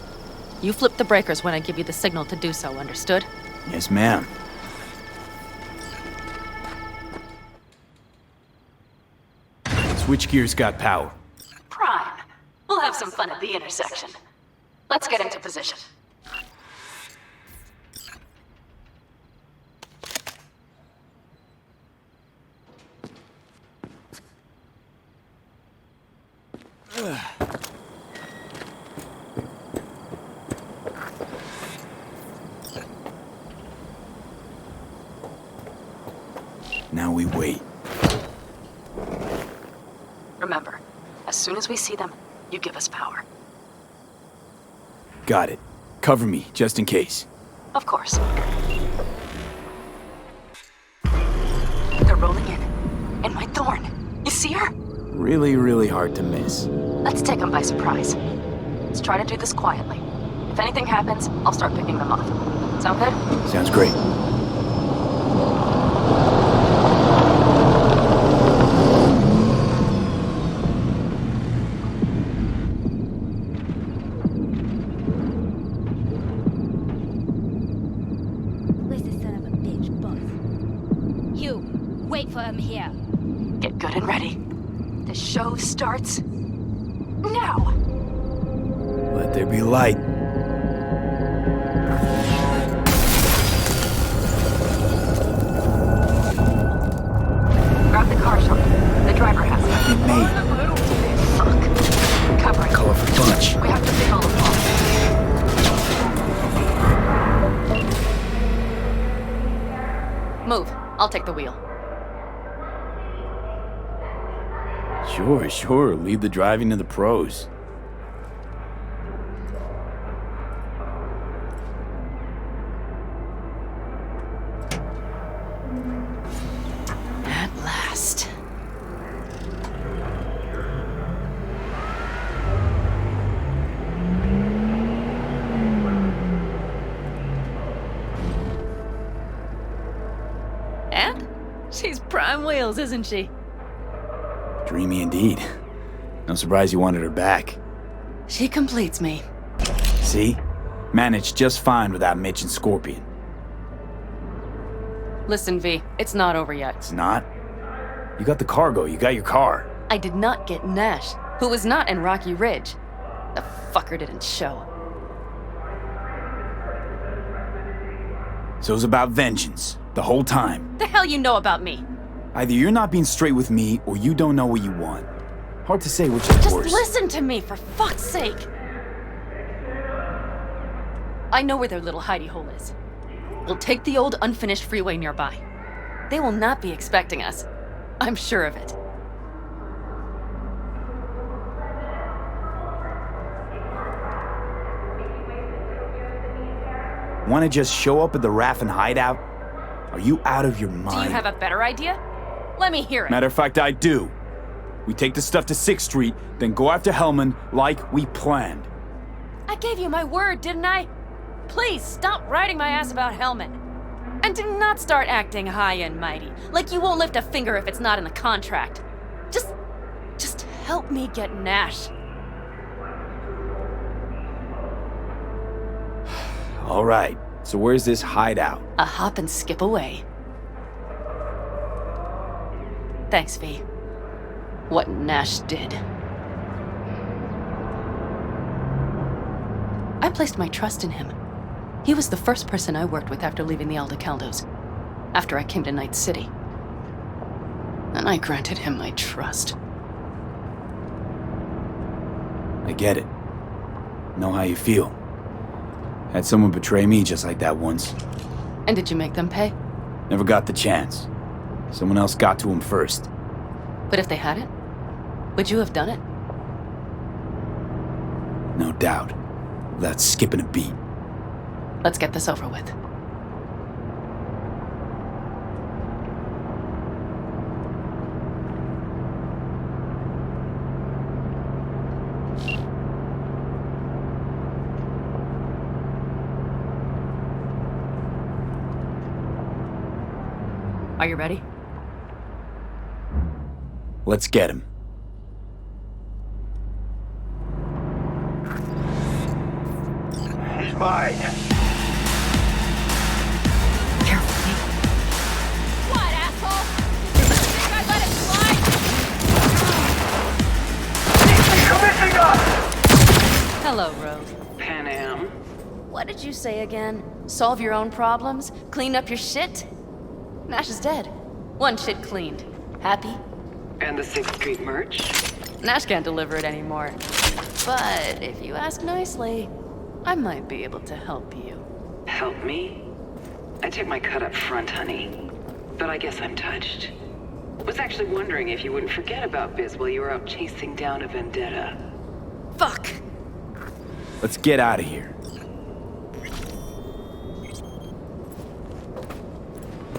You flip the breakers when I give you the signal to do so, understood? Yes, ma'am. Switchgear's got power. Prime. We'll have some fun at the intersection. Let's get into position. Now we wait. Remember, as soon as we see them, you give us power. Got it. Cover me, just in case. Of course. They're rolling in. And my thorn. see her? Really, really hard to miss. Let's take them by surprise. Let's try to do this quietly. If anything happens, I'll start picking them off. Sound good? Sounds great. Where's the son of a bitch, boss? You, wait for him here. Get good and ready. The show starts now. Let there be light. Grab the car, Sean. The driver has it. Get made. Fuck. Cover it. Colorful bunch. We have to signal the phone. Move. I'll take the wheel. Sure. Leave the driving to the pros. At last. And? She's prime wheels, isn't she? Dreamy indeed. No surprise you wanted her back. She completes me. See? Managed just fine without Mitch and Scorpion. Listen, V, it's not over yet. It's not? You got the cargo, you got your car. I did not get Nash, who was not in Rocky Ridge. The fucker didn't show. So it was about vengeance, the whole time. The hell you know about me? Either you're not being straight with me, or you don't know what you want. Hard to say which is Just worse. listen to me, for fuck's sake! I know where their little hidey hole is. We'll take the old unfinished freeway nearby. They will not be expecting us. I'm sure of it. Wanna just show up at the Raffin hideout? Are you out of your mind? Do you have a better idea? Let me hear it. Matter of fact, I do. We take the stuff to 6th Street, then go after Hellman like we planned. I gave you my word, didn't I? Please stop riding my ass about Hellman. And do not start acting high and mighty, like you won't lift a finger if it's not in the contract. Just help me get Nash. All right, so where's this hideout? A hop and skip away. Thanks, V. What Nash did. I placed my trust in him. He was the first person I worked with after leaving the Aldecaldos, after I came to Night City. And I granted him my trust. I get it. Know how you feel. Had someone betray me just like that once. And did you make them pay? Never got the chance. Someone else got to him first. But if they hadn't, would you have done it? No doubt. Without skipping a beat. Let's get this over with. Are you ready? Let's get him. He's mine. What, asshole? Think I let it slide? Commission us! Hello, Rogue. Pan Am. What did you say again? Solve your own problems? Clean up your shit? Nash is dead. One shit cleaned. Happy? And the 6th Street merch? Nash can't deliver it anymore. But if you ask nicely, I might be able to help you. Help me? I took my cut up front, honey. But I guess I'm touched. Was actually wondering if you wouldn't forget about Biz while you were out chasing down a vendetta. Fuck! Let's get out of here.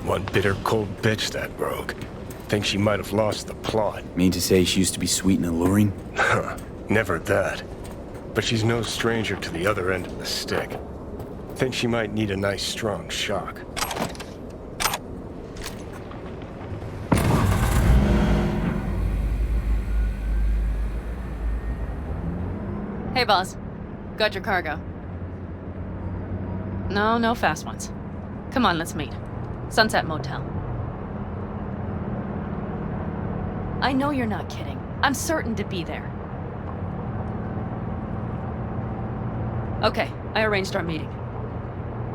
One bitter, cold bitch, that rogue. Think she might have lost the plot. Mean to say she used to be sweet and alluring? Never that. But she's no stranger to the other end of the stick. Think she might need a nice strong shock. Hey, boss. Got your cargo. No fast ones. Come on, let's meet. Sunset Motel. I know you're not kidding. I'm certain to be there. Okay, I arranged our meeting.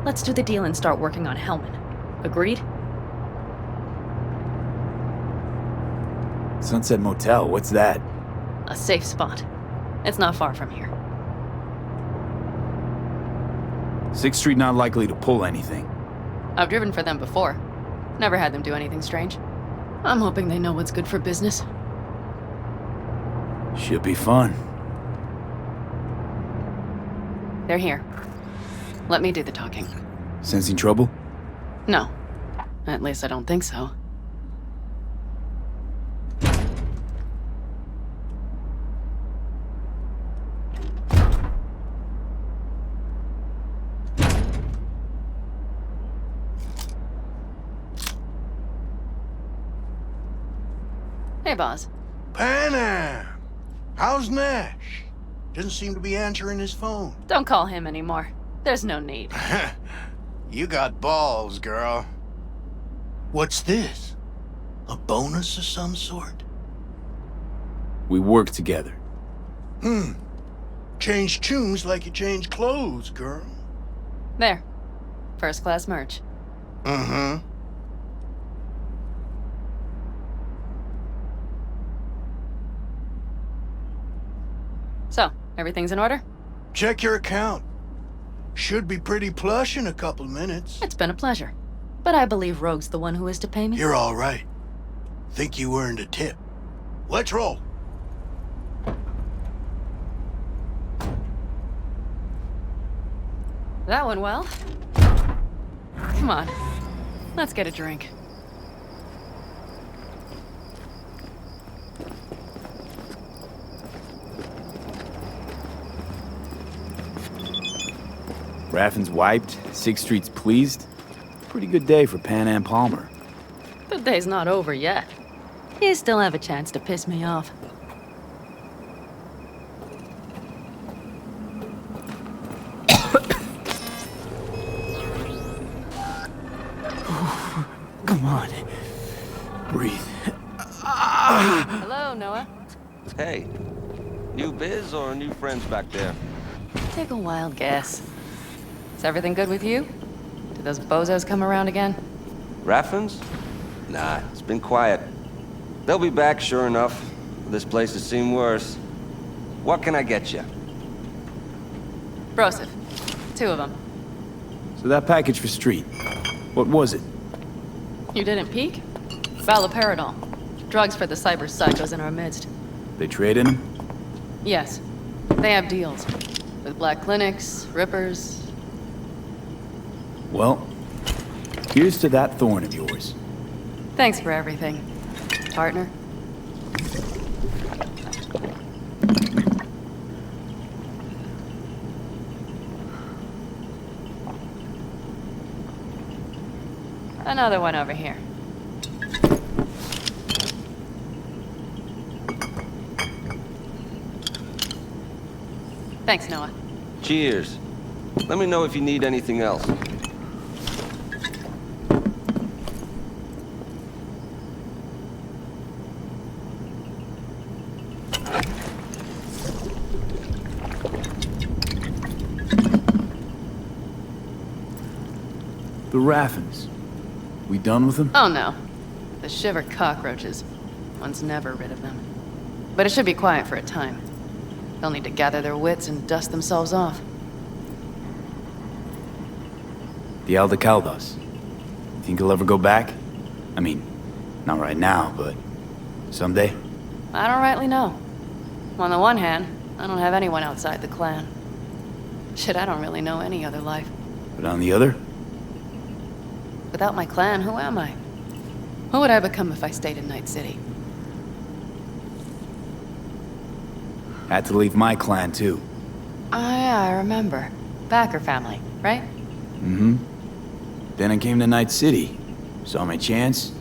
Let's do the deal and start working on Hellman. Agreed? Sunset Motel, what's that? A safe spot. It's not far from here. 6th Street not likely to pull anything. I've driven for them before. Never had them do anything strange. I'm hoping they know what's good for business. Should be fun. They're here. Let me do the talking. Sensing trouble? No. At least I don't think so. Hey, boss. Panam! How's Nash? Doesn't seem to be answering his phone. Don't call him anymore. There's no need. You got balls, girl. What's this? A bonus of some sort? We work together. Change tunes like you change clothes, girl. There. First class merch. Mm-hmm. So, everything's in order? Check your account. Should be pretty plush in a couple minutes. It's been a pleasure. But I believe Rogue's the one who is to pay me. You're all right. Think you earned a tip. Let's roll. That went well. Come on. Let's get a drink. Raffin's wiped, 6th Street's pleased. Pretty good day for Panam Palmer. The day's not over yet. You still have a chance to piss me off. Come on. Breathe. Hello, Noah. Hey, new biz or new friends back there? Take a wild guess. Is everything good with you? Did those bozos come around again? Raffins? Nah, it's been quiet. They'll be back, sure enough. This place has seen worse. What can I get you? Broseph. 2 of them. So that package for Street, what was it? You didn't peek? Valoperidol. Drugs for the cyber psychos in our midst. They trade in them? Yes. They have deals. With black clinics, rippers. Well, here's to that thorn of yours. Thanks for everything, partner. Another one over here. Thanks, Noah. Cheers. Let me know if you need anything else. The Raffins. We done with them? Oh no. The shiver cockroaches. One's never rid of them. But it should be quiet for a time. They'll need to gather their wits and dust themselves off. The Aldecaldos. Think he'll ever go back? I mean, not right now, but someday? I don't rightly know. On the one hand, I don't have anyone outside the clan. Shit, I don't really know any other life. But on the other? Without my clan, who am I? What would I become if I stayed in Night City? Had to leave my clan, too. Oh yeah, I remember. Backer family, right? Mm-hmm. Then I came to Night City. Saw my chance,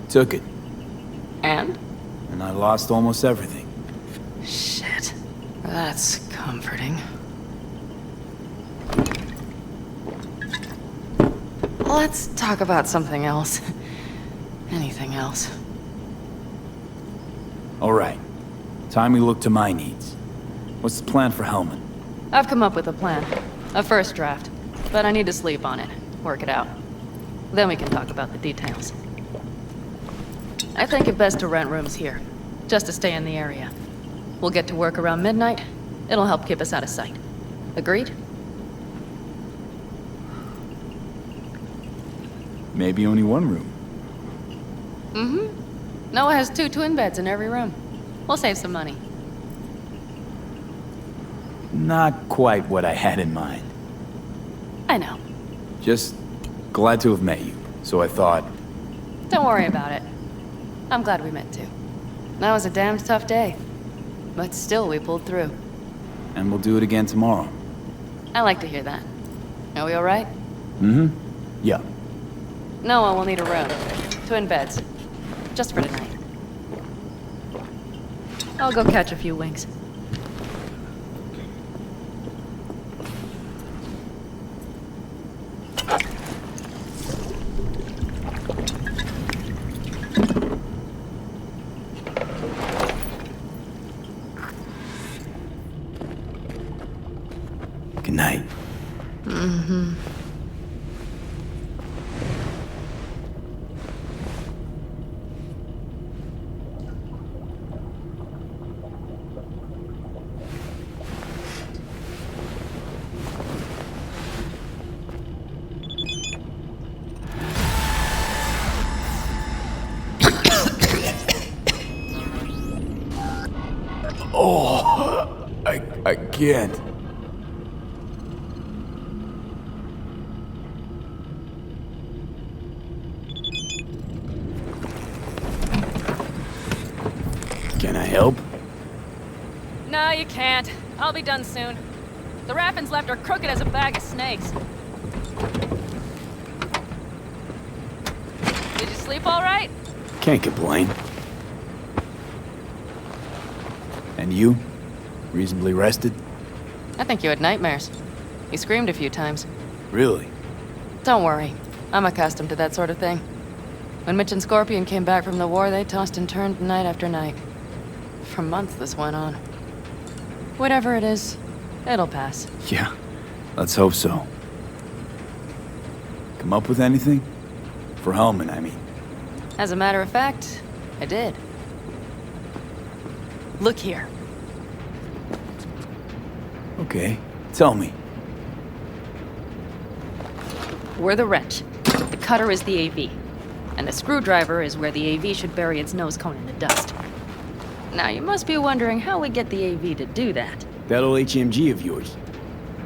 took it. And? And I lost almost everything. Shit. That's comforting. Let's talk about something else. Anything else. All right. Time we look to my needs. What's the plan for Hellman? I've come up with a plan. A first draft. But I need to sleep on it. Work it out. Then we can talk about the details. I think it best to rent rooms here. Just to stay in the area. We'll get to work around midnight. It'll help keep us out of sight. Agreed? Maybe only one room. Mm-hmm. Noah has 2 twin beds in every room. We'll save some money. Not quite what I had in mind. I know. Just glad to have met you. So I thought... Don't worry about it. I'm glad we met too. That was a damned tough day. But still, we pulled through. And we'll do it again tomorrow. I like to hear that. Are we alright? Mm-hmm. Yeah. Noah will need a room. Twin beds. Just for tonight. I'll go catch a few winks. Good night. Mm-hmm. Oh, I can't. Can I help? No, you can't. I'll be done soon. The Raffins left are crooked as a bag of snakes. Did you sleep all right? Can't complain. And you? Reasonably rested? I think you had nightmares. You screamed a few times. Really? Don't worry. I'm accustomed to that sort of thing. When Mitch and Scorpion came back from the war, they tossed and turned night after night. For months this went on. Whatever it is, it'll pass. Yeah, let's hope so. Come up with anything? For Hellman, I mean. As a matter of fact, I did. Look here. Okay, tell me. We're the wrench. The cutter is the AV. And the screwdriver is where the AV should bury its nose cone in the dust. Now, you must be wondering how we get the AV to do that. That old HMG of yours.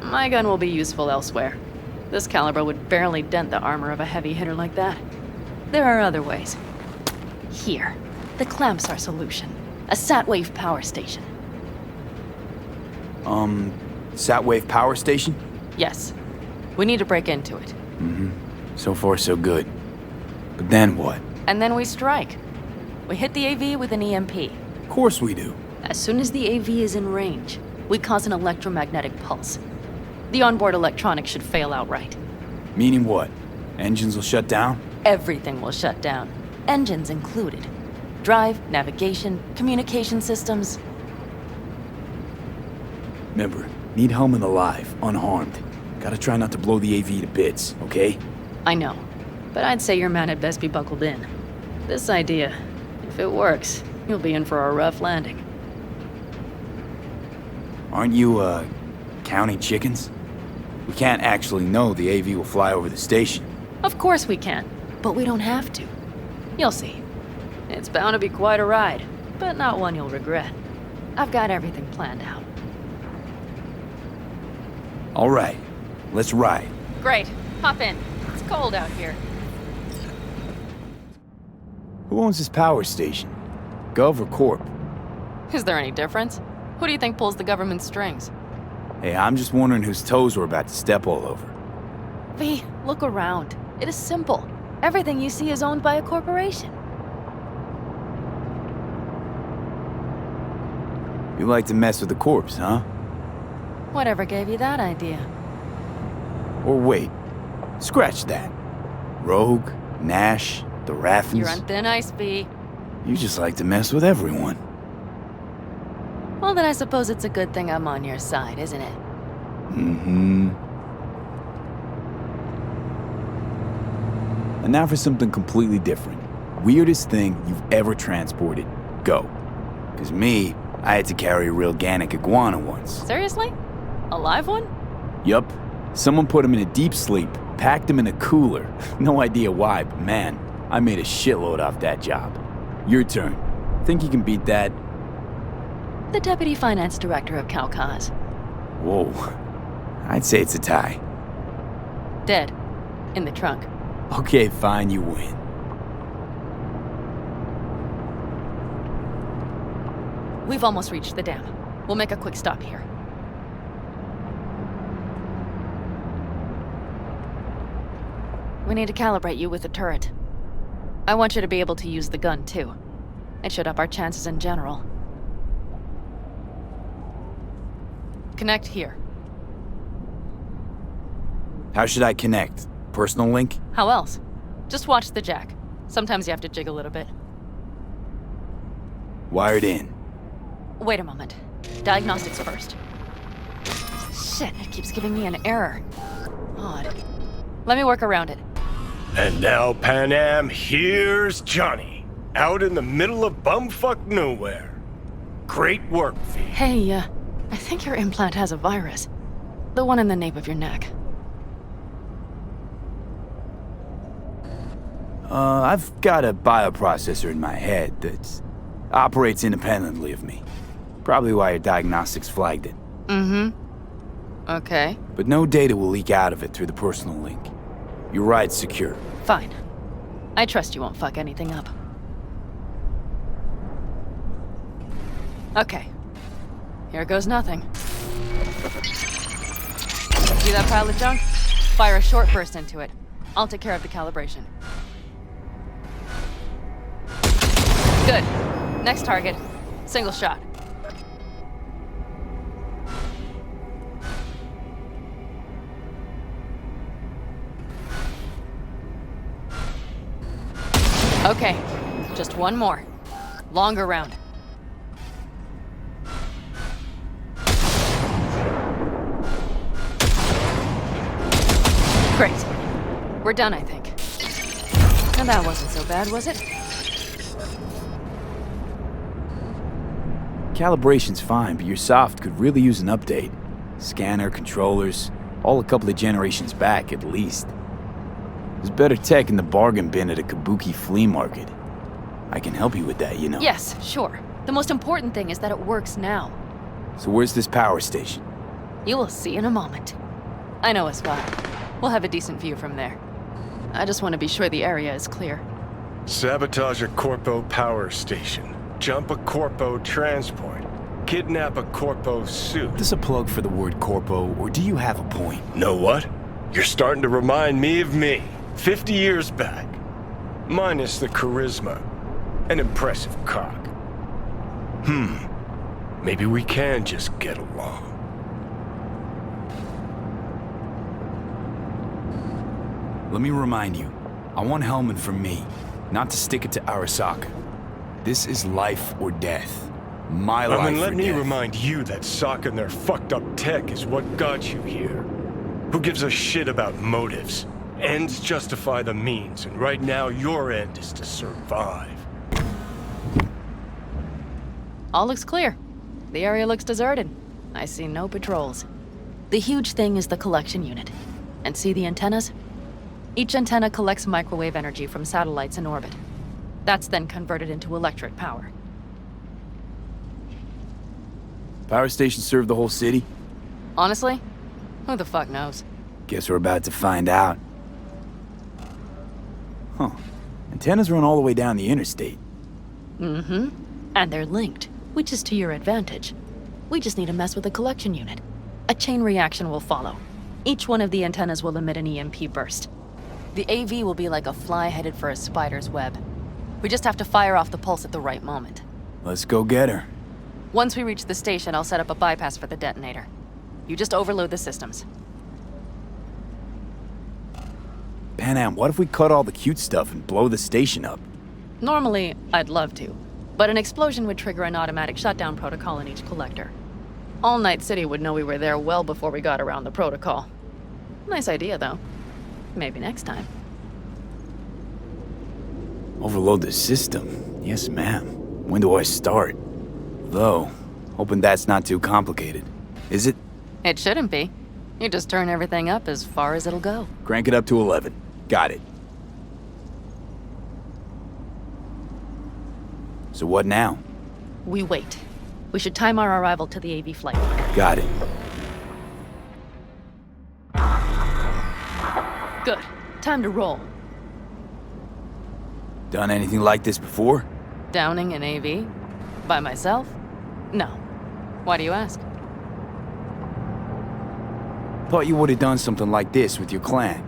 My gun will be useful elsewhere. This caliber would barely dent the armor of a heavy hitter like that. There are other ways. Here. The clamp's our solution. A Satwave power station. Satwave power station? Yes. We need to break into it. Mm-hmm. So far, so good. But then what? And then we strike. We hit the AV with an EMP. Of course we do. As soon as the AV is in range, we cause an electromagnetic pulse. The onboard electronics should fail outright. Meaning what? Engines will shut down? Everything will shut down. Engines included. Drive, navigation, communication systems. Remember, need Hellman alive, unharmed. Gotta try not to blow the AV to bits, okay? I know. But I'd say your man had best be buckled in. This idea, if it works, you'll be in for a rough landing. Aren't you, counting chickens? We can't actually know the AV will fly over the station. Of course we can, but we don't have to. You'll see. It's bound to be quite a ride, but not one you'll regret. I've got everything planned out. All right, let's ride. Great. Hop in. It's cold out here. Who owns this power station? Gov or Corp? Is there any difference? Who do you think pulls the government's strings? Hey, I'm just wondering whose toes we're about to step all over. V, look around. It is simple. Everything you see is owned by a corporation. You like to mess with the corpse, huh? Whatever gave you that idea? Or wait, scratch that. Rogue, Nash, the Raffens. You're on thin ice, V. You just like to mess with everyone. Well, then I suppose it's a good thing I'm on your side, isn't it? Mm-hmm. And now for something completely different. Weirdest thing you've ever transported. Go. 'Cause me, I had to carry a real Gannic iguana once. Seriously? A live one? Yup. Someone put him in a deep sleep, packed him in a cooler. No idea why, but man, I made a shitload off that job. Your turn. Think you can beat that? The Deputy Finance Director of Kaukaz. Whoa. I'd say it's a tie. Dead. In the trunk. Okay, fine, you win. We've almost reached the dam. We'll make a quick stop here. We need to calibrate you with the turret. I want you to be able to use the gun, too. It should up our chances in general. Connect here. How should I connect? Personal link? How else? Just watch the jack. Sometimes you have to jig a little bit. Wired in. Wait a moment. Diagnostics first. Shit, it keeps giving me an error. Odd. Let me work around it. And now, Pan Am, here's Johnny. Out in the middle of bumfuck nowhere. Great work, V. Hey, I think your implant has a virus. The one in the nape of your neck. I've got a bioprocessor in my head that operates independently of me. Probably why your diagnostics flagged it. Mm-hmm. Okay. But no data will leak out of it through the personal link. Your ride's secure. Fine. I trust you won't fuck anything up. Okay. Here goes nothing. See that pile of junk? Fire a short burst into it. I'll take care of the calibration. Good. Next target. Single shot. Okay. Just one more. Longer round. Great. We're done, I think. And that wasn't so bad, was it? Calibration's fine, but your soft could really use an update. Scanner, controllers, all a couple of generations back at least. There's better tech in the bargain bin at a kabuki flea market. I can help you with that, you know. Yes, sure. The most important thing is that it works now. So where's this power station? You will see in a moment. I know a spot. We'll have a decent view from there. I just want to be sure the area is clear. Sabotage a Corpo power station. Jump a Corpo transport. Kidnap a Corpo suit. Is this a plug for the word Corpo, or do you have a point? Know what? You're starting to remind me of me. 50 years back. Minus the charisma. An impressive cock. Maybe we can just get along. Let me remind you, I want Hellman for me, not to stick it to Arasaka. This is life or death. My life or death. Let me remind you that socking their fucked up tech is what got you here. Who gives a shit about motives? Ends justify the means, and right now your end is to survive. All looks clear. The area looks deserted. I see no patrols. The huge thing is the collection unit. And see the antennas? Each antenna collects microwave energy from satellites in orbit. That's then converted into electric power. Power station serve the whole city? Honestly, who the fuck knows? Guess we're about to find out. Huh. antennas run all the way down the interstate. Mm-hmm. And they're linked, which is to your advantage. We just need to mess with the collection unit. A chain reaction will follow. Each one of the antennas will emit an EMP burst. The AV will be like a fly headed for a spider's web. We just have to fire off the pulse at the right moment. Let's go get her. Once we reach the station, I'll set up a bypass for the detonator. You just overload the systems. Panam, what if we cut all the cute stuff and blow the station up? Normally, I'd love to, but an explosion would trigger an automatic shutdown protocol in each collector. All Night City would know we were there well before we got around the protocol. Nice idea, though. Maybe next time. Overload the system? Yes, ma'am. When do I start? Though, hoping that's not too complicated. Is it? It shouldn't be. You just turn everything up as far as it'll go. Crank it up to 11. Got it. So what now? We wait. We should time our arrival to the AV flight. Got it. Good. Time to roll. Done anything like this before? Downing an AV? By myself? No. Why do you ask? Thought you would have done something like this with your clan.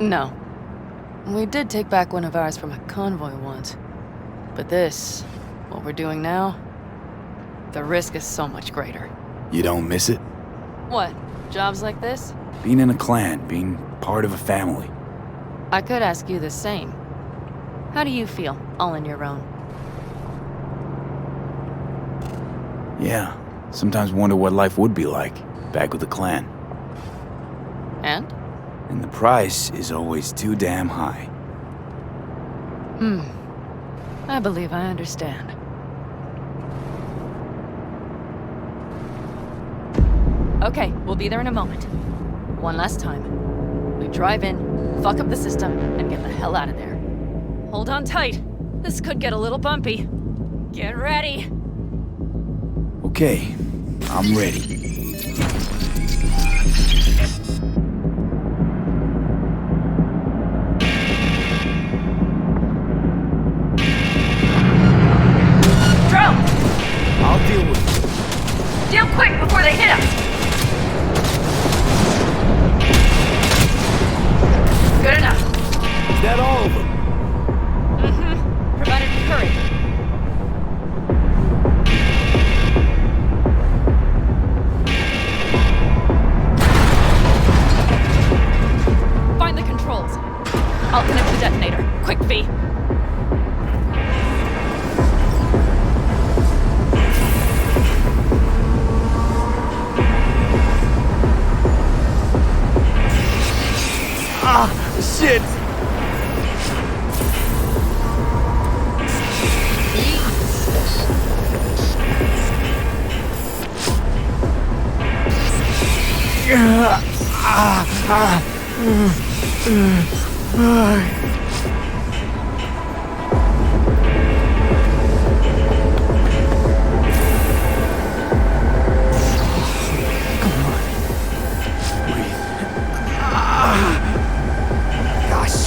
No. We did take back one of ours from a convoy once. But this, what we're doing now, the risk is so much greater. You don't miss it? What? Jobs like this? Being in a clan, being part of a family. I could ask you the same. How do you feel, all on your own? Yeah, sometimes wonder what life would be like, back with the clan. And? And the price is always too damn high. I believe I understand. Okay, we'll be there in a moment. One last time. We drive in, fuck up the system, and get the hell out of there. Hold on tight. This could get a little bumpy. Get ready. Okay, I'm ready. Drone! I'll deal with it. Deal quick before they hit us! Good enough. Is that all of them? Provided we hurry. Find the controls. I'll connect the detonator. Quick, V. Shit!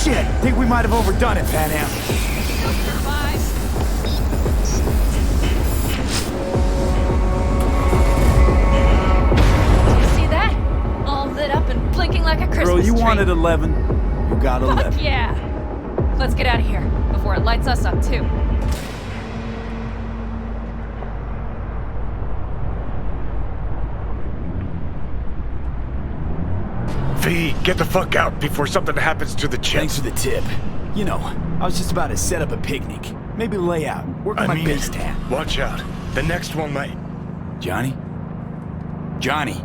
Shit! Think we might have overdone it, Panam. See that? All lit up and blinking like a Christmas Girl, you tree. wanted 11. You got 11. Fuck yeah! Let's get out of here before it lights us up too. V, get the fuck out before something happens to the chip. Thanks for the tip. You know, I was just about to set up a picnic. Maybe lay out, work on my base tan. Watch out. The next one might. Johnny? Johnny!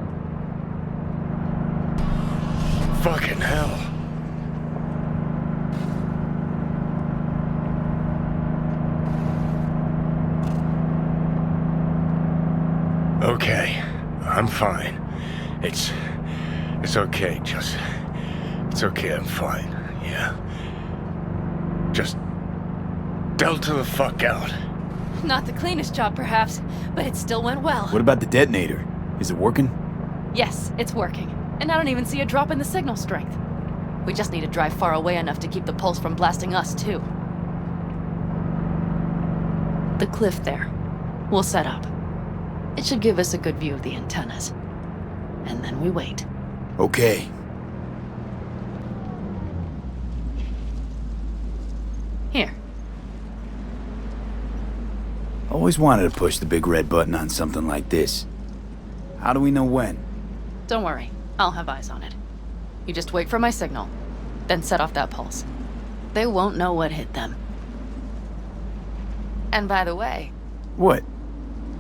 Fucking hell. Okay, I'm fine. It's okay, just... It's okay, I'm fine, yeah. Just... Delta the fuck out. Not the cleanest job, perhaps, but it still went well. What about the detonator? Is it working? Yes, it's working. And I don't even see a drop in the signal strength. We just need to drive far away enough to keep the pulse from blasting us, too. The cliff there. We'll set up. It should give us a good view of the antennas. And then we wait. Okay. Here. Always wanted to push the big red button on something like this. How do we know when? Don't worry. I'll have eyes on it. You just wait for my signal, then set off that pulse. They won't know what hit them. And by the way... What?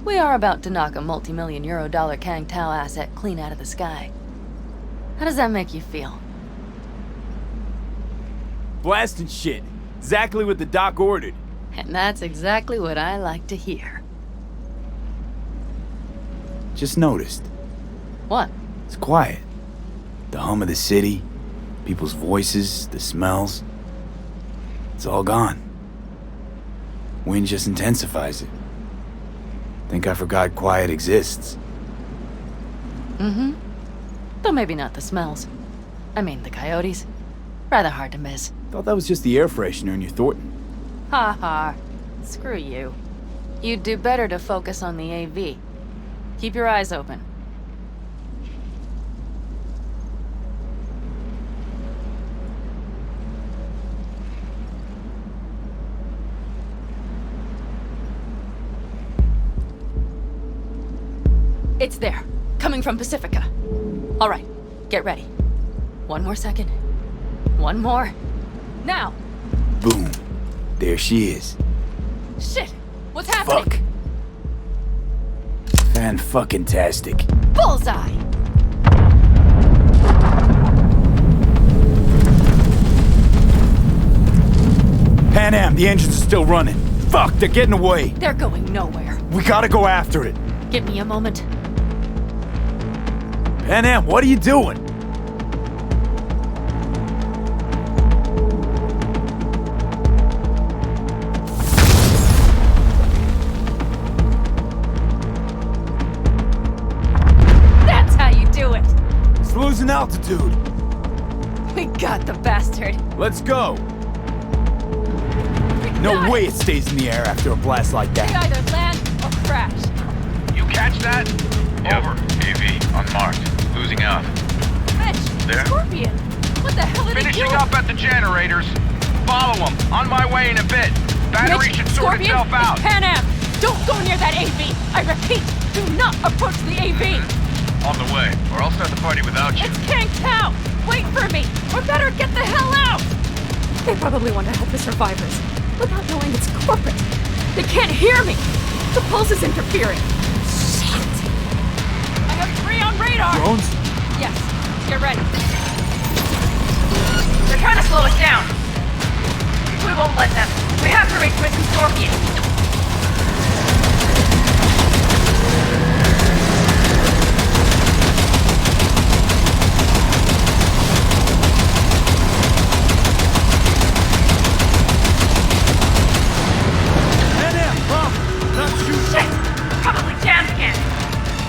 We are about to knock a multi-million euro dollar Kang Tao asset clean out of the sky. How does that make you feel? Blasting shit. Exactly what the doc ordered. And that's exactly what I like to hear. Just noticed. What? It's quiet. The hum of the city, people's voices, the smells. It's all gone. Wind just intensifies it. Think I forgot quiet exists. Mm-hmm. Though maybe not the smells. I mean, the coyotes. Rather hard to miss. Thought that was just the air freshener in your Thornton. Ha ha. Screw you. You'd do better to focus on the AV. Keep your eyes open. It's there. Coming from Pacifica. All right. Get ready. One more second. One more. Now! Boom. There she is. Shit! What's happening? Fuck. Fan-fucking-tastic. Bullseye! Pan Am, the engines are still running. Fuck, they're getting away. They're going nowhere. We gotta go after it. Give me a moment. Pan Am, what are you doing? That's how you do it! It's losing altitude. We got the bastard. Let's go. No way it stays in the air after a blast like We that. either land or crash. You catch that? Over. AV, unmarked. Losing out. Mitch! There? Scorpion! What the hell did he Finishing do? up at the generators. Follow them. On my way in a bit. Battery Mitch, should sort Scorpion, itself out. it's Pan Am! Don't go near that AV! I repeat, do not approach the AV! On the way, or I'll start the party without you. It's Kang Tao! Wait for me! Or better get the hell out! They probably want to help the survivors, without knowing it's corporate. They can't hear me! The pulse is interfering. Shit! I have 3 on radar! Drones? Yes, get ready. They're trying to slow us down. We won't let them. We have to reach Mitch and Scorpion. Shit! Probably jammed again.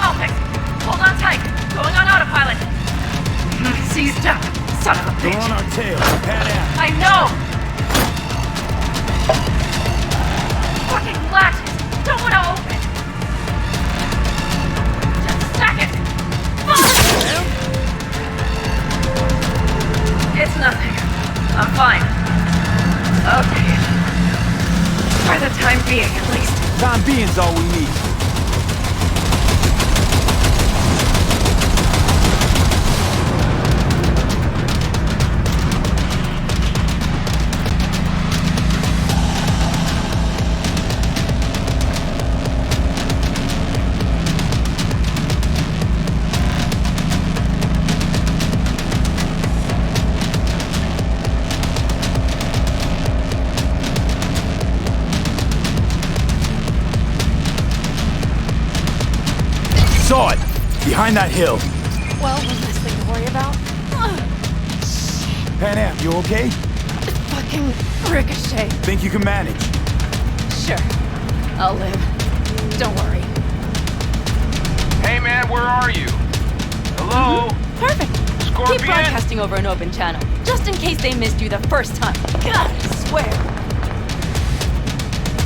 I'll fix it. Hold on tight. Going on autopilot. Seized up. Son of a bitch. They're on our tail. Pan Am. I know! Fucking latches! Don't want to open! Just a second! Fuck! It's nothing. I'm fine. Okay. For the time being, at least. Time being's all we need. Saw it! Behind that hill. Well, one less thing to worry about. Pan Am, you okay? Fucking ricochet. Think you can manage? Sure. I'll live. Don't worry. Hey man, where are you? Hello? Perfect. Keep broadcasting over an open channel, just in case they missed you the first time. God, I swear.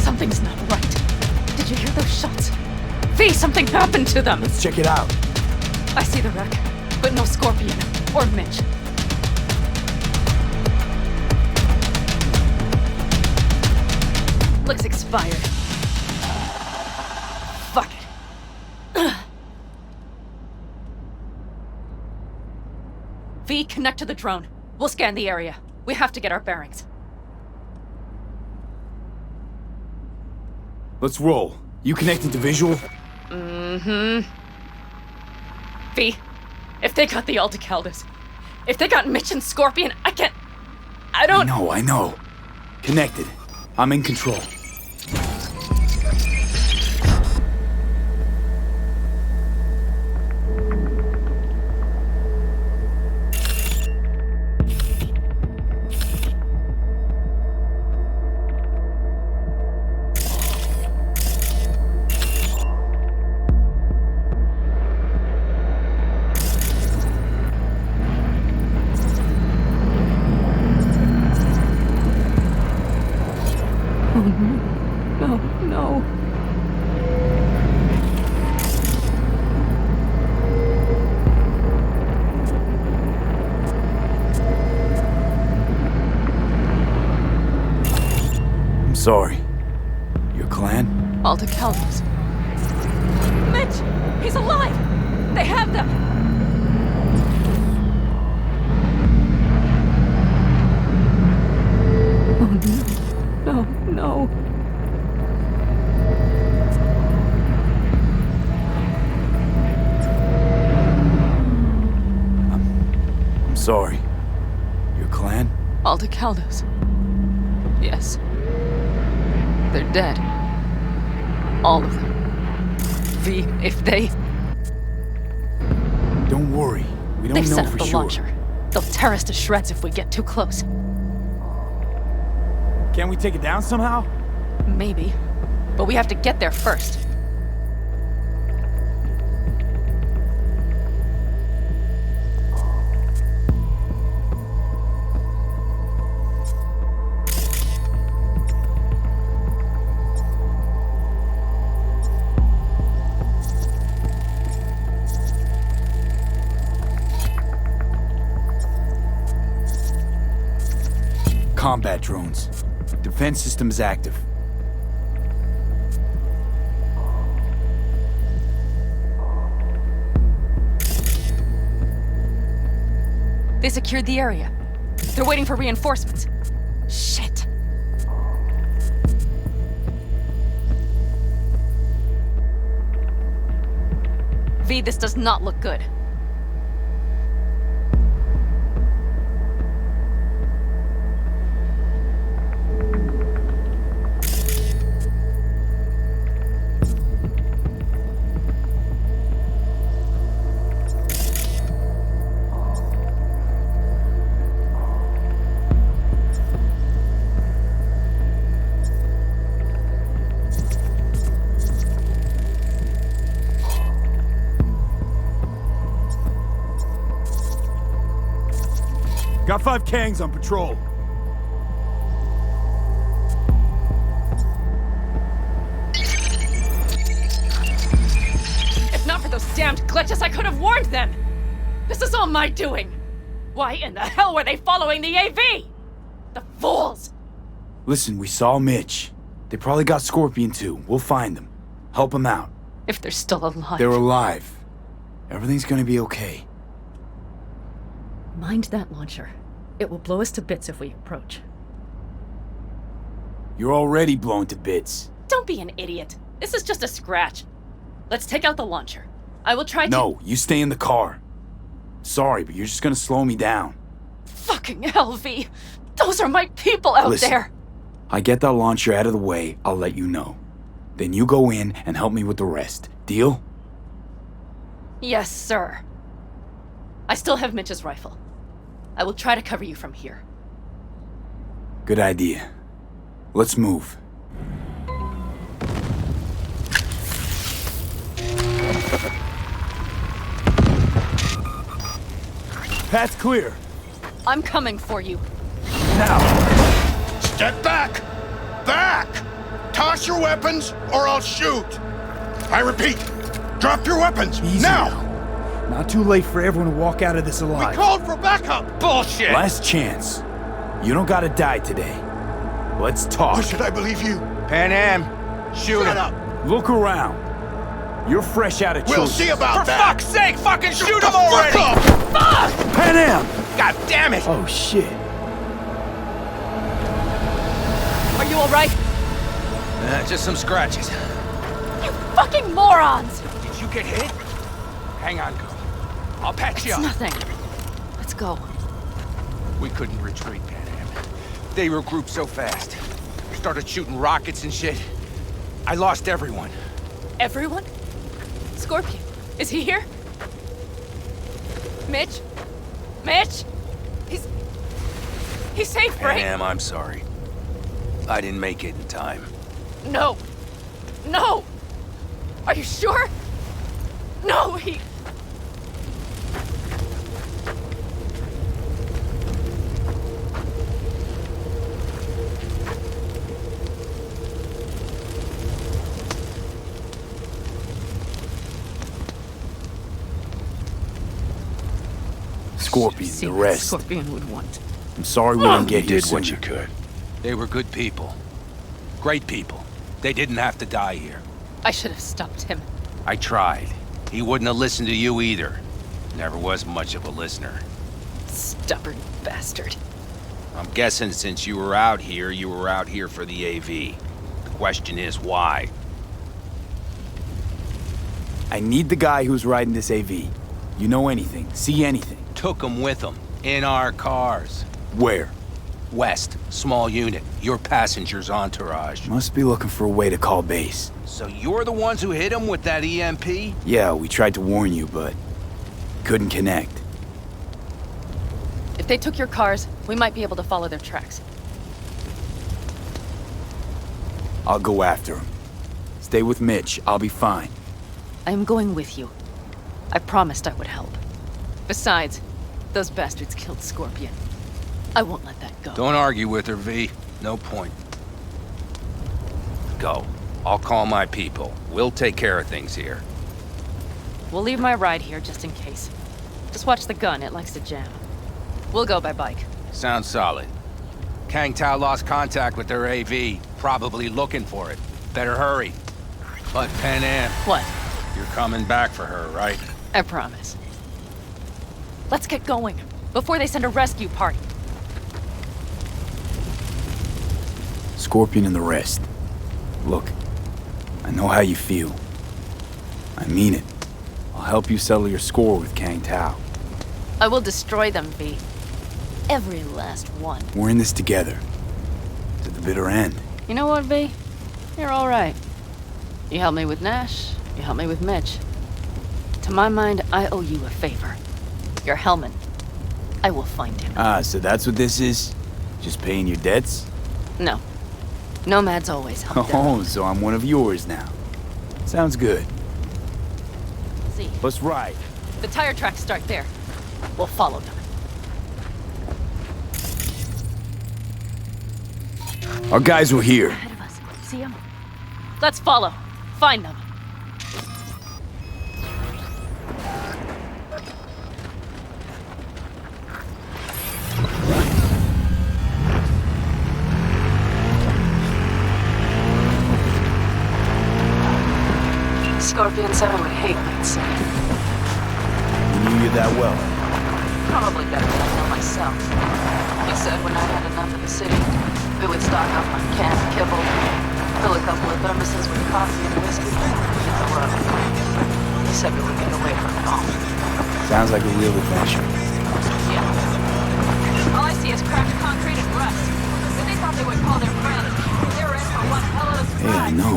Something's not right. Did you hear those shots? V, something happened to them. Let's check it out. I see the wreck, but no Scorpion or Mitch. Looks expired. Fuck it. V, connect to the drone. We'll scan the area. We have to get our bearings. Let's roll. You connected to visual? Mm-hmm. V, if they got the Alticaldos, if they got Mitch and Scorpion, I don't... I know. Connected. I'm in control. No. I'm sorry. Your clan? Alticaldos. Mitch! He's alive! They have them! Oh no. I'm sorry. Your clan? Alticaldos. Yes. They're dead. All of them. V, if they... Don't worry. We don't They've know set up for the sure. launcher. They'll tear us to shreds if we get too close. Can we take it down somehow? Maybe. But we have to get there first. Combat drones. Defense systems active. They secured the area. They're waiting for reinforcements. Shit. V, this does not look good. Got 5 Kangs on patrol. If not for those damned glitches, I could have warned them! This is all my doing! Why in the hell were they following the AV? The fools! Listen, we saw Mitch. They probably got Scorpion too. We'll find them. Help them out. If they're still alive. They're alive. Everything's gonna be okay. Mind that launcher. It will blow us to bits if we approach. You're already blown to bits. Don't be an idiot. This is just a scratch. Let's take out the launcher. I will try to— No, you stay in the car. Sorry, but you're just gonna slow me down. Fucking hell, V. Those are my people out Listen, there. I get that launcher out of the way, I'll let you know. Then you go in and help me with the rest. Deal? Yes, sir. I still have Mitch's rifle. I will try to cover you from here. Good idea. Let's move. Path's clear. I'm coming for you. Now! Step back! Back! Toss your weapons, or I'll shoot! I repeat, drop your weapons, Easy now! Not too late for everyone to walk out of this We alive. called for backup! Bullshit! Last chance. You don't gotta die today. Let's talk. Or should I believe you? Pan Am, shoot Shut him. up! Look around. You're fresh out of choice. We'll see about For that! fuck's sake, fucking shoot Shut him the already! fuck up! Fuck! Pan Am! God damn it! Oh, shit. Are you alright? Just some scratches. You fucking morons! Did you get hit? Hang on, girl. I'll patch you It's up. nothing. Let's go. We couldn't retreat, Pan Am. They regrouped so fast. Started shooting rockets and shit. I lost everyone. Everyone? Scorpion, is he here? Mitch? Mitch? He's safe, Pan right? Am, I'm sorry. I didn't make it in time. No! No! Are you sure? No, he... Scorpion, See the what rest. Scorpion would want. I'm sorry we didn't get You here did what you sooner. could. They were good people. Great people. They didn't have to die here. I should have stopped him. I tried. He wouldn't have listened to you either. Never was much of a listener. Stubborn bastard. I'm guessing since you were out here for the AV. The question is why? I need the guy who's riding this AV. You know anything, see anything. Took him with him. In our cars. Where? West. Small unit. Your passenger's entourage. Must be looking for a way to call base. So you're the ones who hit him with that EMP? Yeah, we tried to warn you, but couldn't connect. If they took your cars, we might be able to follow their tracks. I'll go after him. Stay with Mitch, I'll be fine. I am going with you. I promised I would help. Besides, those bastards killed Scorpion. I won't let that go. Don't argue with her, V. No point. Go. I'll call my people. We'll take care of things here. We'll leave my ride here just in case. Just watch the gun, it likes to jam. We'll go by bike. Sounds solid. Kang Tao lost contact with their AV. Probably looking for it. Better hurry. But Pan Am, What? you're coming back for her, right? I promise. Let's get going, before they send a rescue party. Scorpion and the rest. Look, I know how you feel. I mean it. I'll help you settle your score with Kang Tao. I will destroy them, V. Every last one. We're in this together. To the bitter end. You know what, V? You're all right. You helped me with Nash. You helped me with Mitch. To my mind, I owe you a favor. Your Hellman. I will find him. Ah, so that's what this is? Just paying your debts? No. Nomads always help. Oh, so I'm one of yours now. Sounds good. See, Let's ride. the tire tracks start there. We'll follow them. Our guys were here. Ahead of us. See them? Let's follow. Find them. Scorpion 7 would hate what it said. We knew you that well. Probably better than I know myself. He said when I had enough of the city, we would stock up on canned kibble, fill a couple of thermoses with coffee and whiskey, and throw up. He said we would get away from it all. Sounds like a real adventure. Yeah. All I see is cracked concrete and rust. But they thought they would call their friends. They were in for one hell of a surprise. Hey, I know.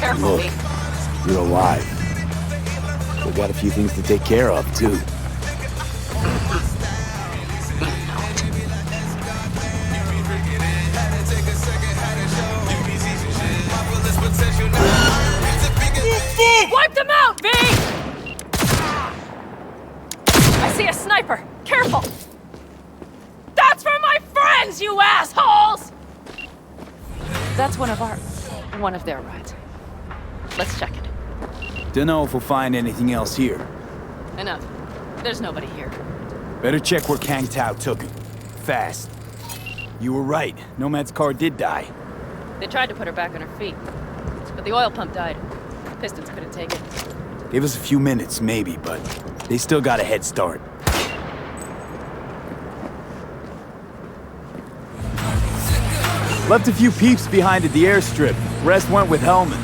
Careful, Look, V. you're alive. We got a few things to take care of, too. Wipe them out, V! I see a sniper! That's one of their rides. Let's check it. Dunno if we'll find anything else here. Enough. There's nobody here. Better check where Kang Tao took him. Fast. You were right. Nomad's car did die. They tried to put her back on her feet, but the oil pump died. Pistons couldn't take it. Gave us a few minutes, maybe, but they still got a head start. Left a few peeps behind at the airstrip. Rest went with Hellman.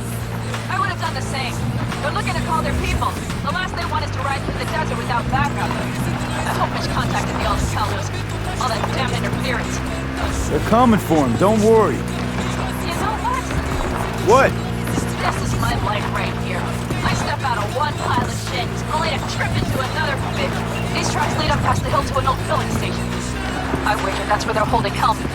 I would have done the same. They're looking to call their people. The last they want is to ride through the desert without backup. I hope Mitch contacted the Alcaldos. All that damn interference. They're coming for him, don't worry. You know What? what? This is my life right here. I step out of one pile of shit, only to trip into another bit. These tracks lead up past the hill to an old filling station. I wager that's where they're holding Hellman.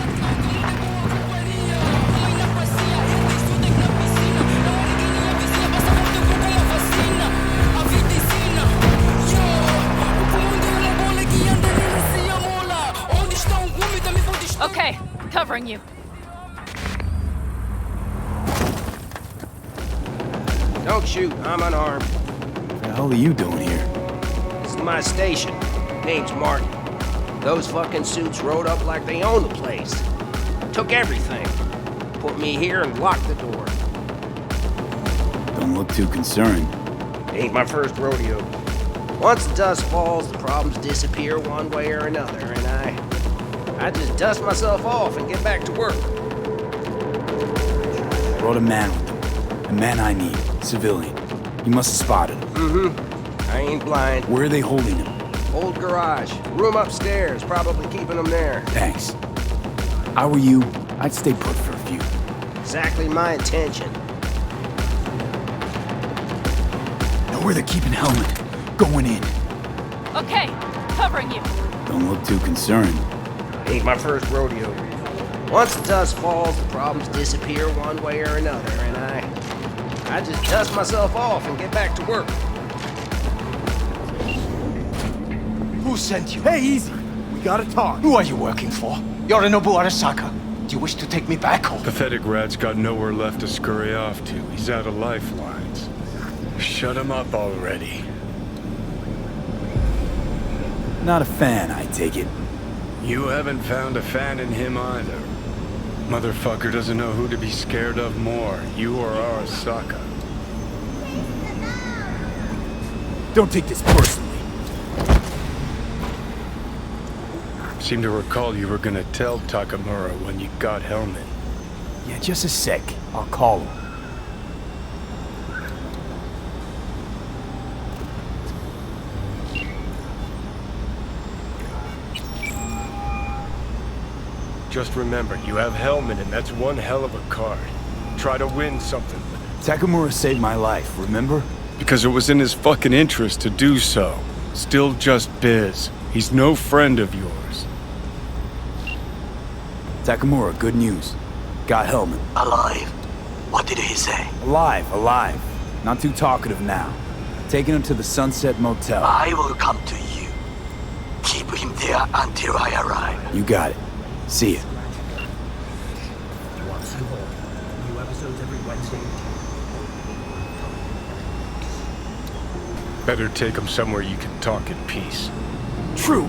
Okay, covering you. Don't shoot, I'm unarmed. What the hell are you doing here? This is my station. Name's Martin. Those fucking suits rode up like they own the place. Took everything. Put me here and locked the door. Don't look too concerned. Ain't my first rodeo. Once the dust falls, the problems disappear one way or another, and I just dust myself off and get back to work. Brought a man with them. A man I need. Civilian. You must have spotted him. Mm-hmm. I ain't blind. Where are they holding him? Old garage. Room upstairs. Probably keeping him there. Thanks. How were you? I'd stay put for a few. Exactly my intention. Know where they're keeping Hellman. Going in. Okay, covering you. Don't look too concerned. Ain't my first rodeo. Once the dust falls, the problems disappear one way or another, and I just dust myself off and get back to work. Who sent you? Hey, easy. We gotta talk. Who are you working for? Yorinobu Arasaka. Do you wish to take me back home? Pathetic rat's got nowhere left to scurry off to. He's out of lifelines. Shut him up already. Not a fan, I take it. You haven't found a fan in him either. Motherfucker doesn't know who to be scared of more, you or Arasaka. Don't take this personally. Seem to recall you were gonna tell Takamura when you got Hellman. Yeah, just a sec. I'll call him. Just remember, you have Hellman, and that's one hell of a card. Try to win something with it. Takamura saved my life, remember? Because it was in his fucking interest to do so. Still just biz. He's no friend of yours. Takamura, good news. Got Hellman. Alive. What did he say? Alive. Not too talkative now. Taking him to the Sunset Motel. I will come to you. Keep him there until I arrive. You got it. See ya. New episodes every Wednesday. Better take him somewhere you can talk in peace. True.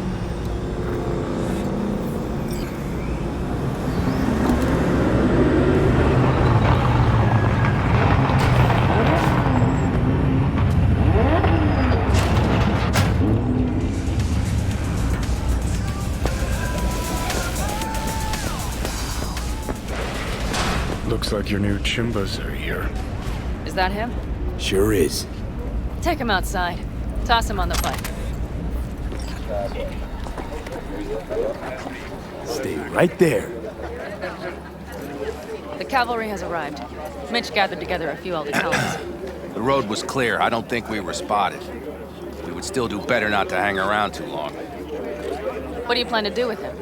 Looks like your new Chimbas are here. Is that him? Sure is. Take him outside. Toss him on the bike. Stay right there. The cavalry has arrived. Mitch gathered together a few Alcaldos. The road was clear. I don't think we were spotted. We would still do better not to hang around too long. What do you plan to do with him?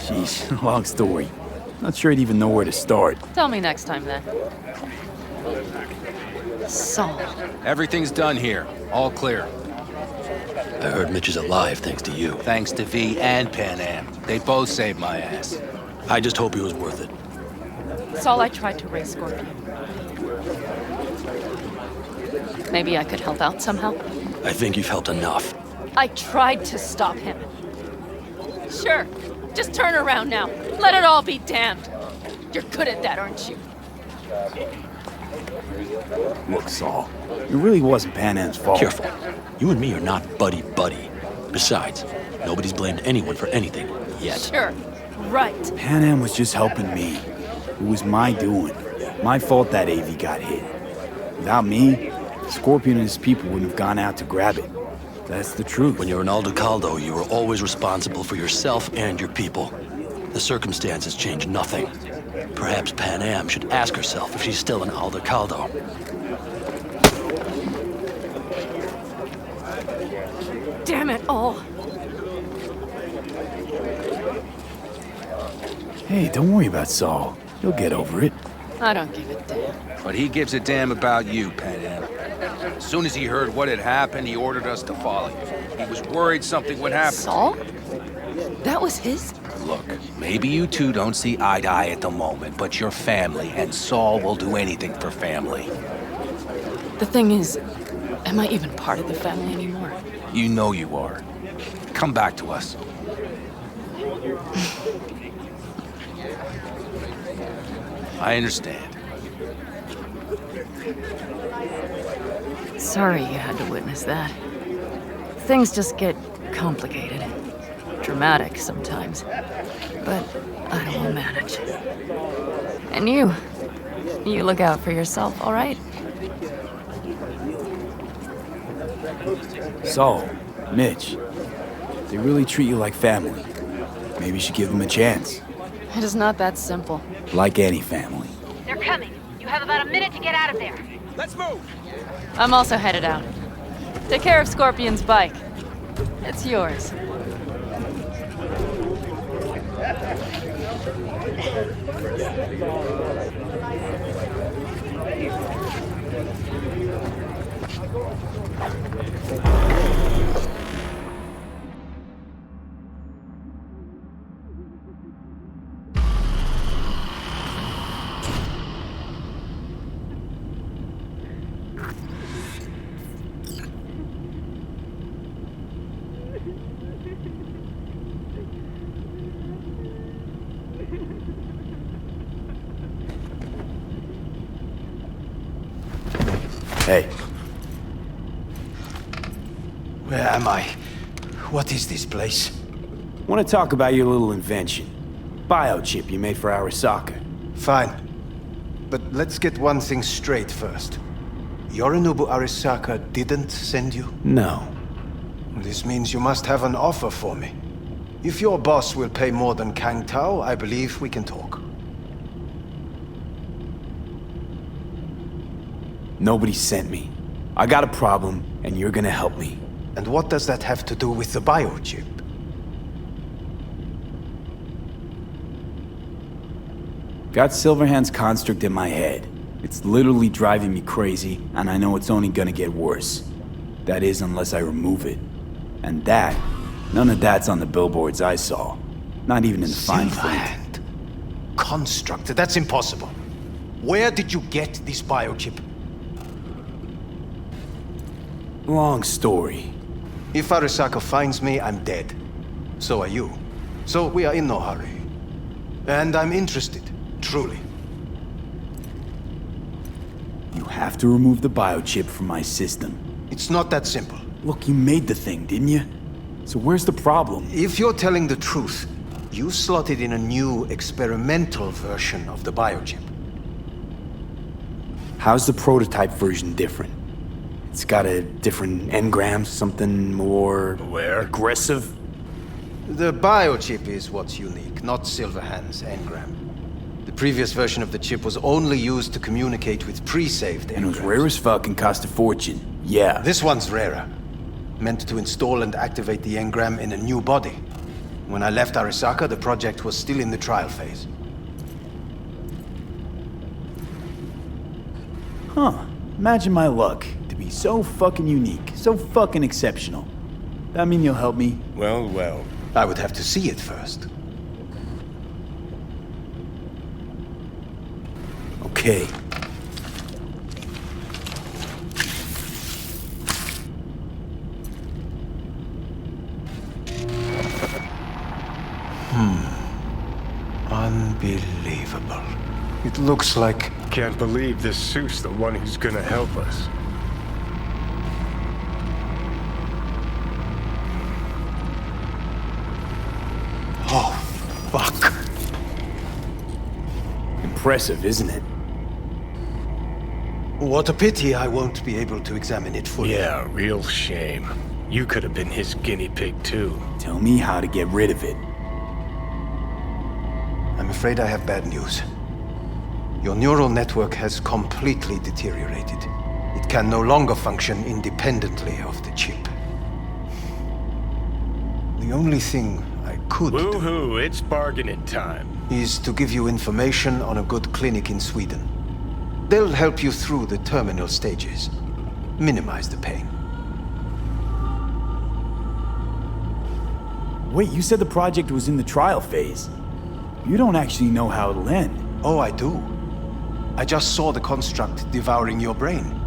Sheesh, long story. Not sure I'd even know where to start. Tell me next time, then. Saul. Everything's done here. All clear. I heard Mitch is alive thanks to you. Thanks to V and Pan Am. They both saved my ass. I just hope he was worth it. That's all I tried to raise Scorpion. Maybe I could help out somehow? I think you've helped enough. I tried to stop him. Sure. Just turn around now. Let it all be damned. You're good at that, aren't you? Look, Saul, it really wasn't Pan Am's fault. Careful. You and me are not buddy-buddy. Besides, nobody's blamed anyone for anything, yet. Sure. Right. Pan Am was just helping me. It was my doing. My fault that AV got hit. Without me, Scorpion and his people wouldn't have gone out to grab it. That's the truth. When you're an Aldecaldo, you are always responsible for yourself and your people. The circumstances change nothing. Perhaps Pan Am should ask herself if she's still an Aldecaldo. Damn it all. Hey, don't worry about Saul. He'll get over it. I don't give a damn. But he gives a damn about you, Pan Am. As soon as he heard what had happened, he ordered us to follow you. He was worried something would happen. Saul? That was his? Look, maybe you two don't see eye to eye at the moment, but you're family, and Saul will do anything for family. The thing is, am I even part of the family anymore? You know you are. Come back to us. I understand. Sorry you had to witness that. Things just get complicated. Dramatic sometimes. But I will manage. And you look out for yourself, all right? Saul, Mitch, they really treat you like family. Maybe you should give them a chance. It is not that simple. Like any family. They're coming. You have about a minute to get out of there. Let's move! I'm also headed out. Take care of Scorpion's bike. It's yours. Hey. Where am I? What is this place? Want to talk about your little invention. Biochip you made for Arasaka. Fine. But let's get one thing straight first. Yorinobu Arasaka didn't send you? No. This means you must have an offer for me. If your boss will pay more than Kang Tao, I believe we can talk. Nobody sent me. I got a problem, and you're gonna help me. And what does that have to do with the biochip? Got Silverhand's construct in my head. It's literally driving me crazy, and I know it's only gonna get worse. That is, unless I remove it. And that, none of that's on the billboards I saw. Not even in the fine print. Construct? That's impossible. Where did you get this biochip? Long story. If Arasaka finds me, I'm dead. So are you. So we are in no hurry. And I'm interested, truly. You have to remove the biochip from my system. It's not that simple. Look, you made the thing, didn't you? So where's the problem? If you're telling the truth, you slotted in a new experimental version of the biochip. How's the prototype version different? It's got a different engram, something more... aggressive? The biochip is what's unique, not Silverhand's engram. The previous version of the chip was only used to communicate with pre-saved engrams. And it was rare as fuck and cost a fortune. Yeah. This one's rarer. Meant to install and activate the engram in a new body. When I left Arasaka, the project was still in the trial phase. Huh. Imagine my luck. To be so fucking unique, so fucking exceptional. That mean you'll help me? Well, well. I would have to see it first. Okay. Unbelievable. It looks like... Can't believe this suit's the one who's gonna help us. Oh, fuck. Impressive, isn't it? What a pity I won't be able to examine it fully. Yeah, real shame. You could have been his guinea pig too. Tell me how to get rid of it. I'm afraid I have bad news. Your neural network has completely deteriorated. It can no longer function independently of the chip. The only thing I could Woohoo, it's bargaining time. is to give you information on a good clinic in Sweden. They'll help you through the terminal stages. Minimize the pain. Wait, you said the project was in the trial phase. You don't actually know how it'll end. Oh, I do. I just saw the construct devouring your brain.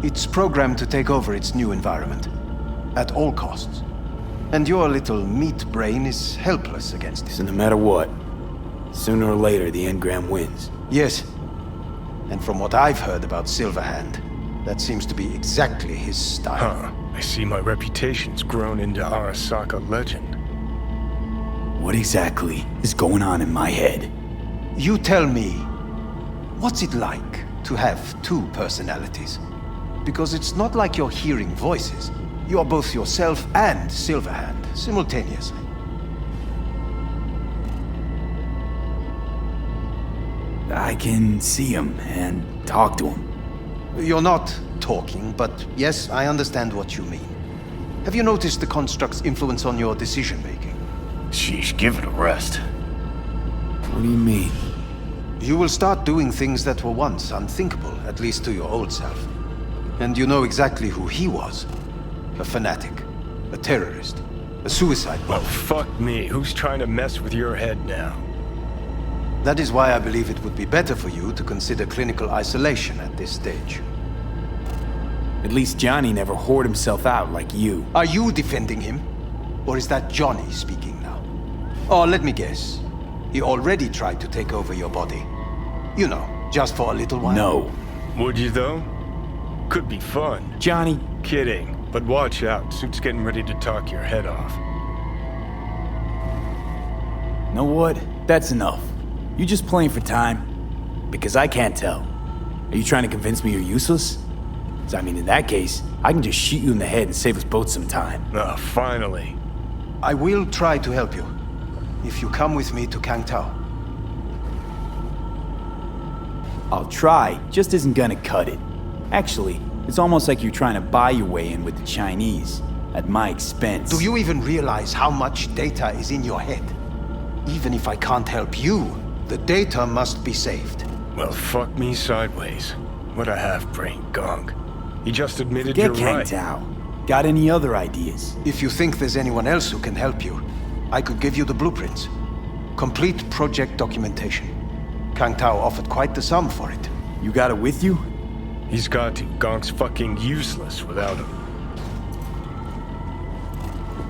It's programmed to take over its new environment. At all costs. And your little meat brain is helpless against it. So no matter what, sooner or later the engram wins. Yes. And from what I've heard about Silverhand, that seems to be exactly his style. Huh. I see my reputation's grown into Arasaka legend. What exactly is going on in my head? You tell me, what's it like to have two personalities? Because it's not like you're hearing voices. You are both yourself and Silverhand, simultaneously. I can see him and talk to him. You're not talking, but yes, I understand what you mean. Have you noticed the construct's influence on your decision-making? Sheesh, give it a rest. What do you mean? You will start doing things that were once unthinkable, at least to your old self. And you know exactly who he was. A fanatic, a terrorist, a suicide bomber. Well, fuck me. Who's trying to mess with your head now? That is why I believe it would be better for you to consider clinical isolation at this stage. At least Johnny never whored himself out like you. Are you defending him? Or is that Johnny speaking now? Oh, let me guess. He already tried to take over your body. You know, just for a little while. No. Would you though? Could be fun. Johnny. Kidding. But watch out. Suit's getting ready to talk your head off. Know what? That's enough. You just playing for time? Because I can't tell. Are you trying to convince me you're useless? 'Cause I mean, in that case, I can just shoot you in the head and save us both some time. Ah, finally. I will try to help you. If you come with me to Kangtao. I'll try, just isn't gonna cut it. Actually, it's almost like you're trying to buy your way in with the Chinese, at my expense. Do you even realize how much data is in your head? Even if I can't help you, the data must be saved. Well, fuck me sideways. What a half-brain gong. He just admitted you're right. Kangtao. Got any other ideas? If you think there's anyone else who can help you, I could give you the blueprints. Complete project documentation. Kangtao offered quite the sum for it. You got it with you? He's got to. Gonk's fucking useless without him.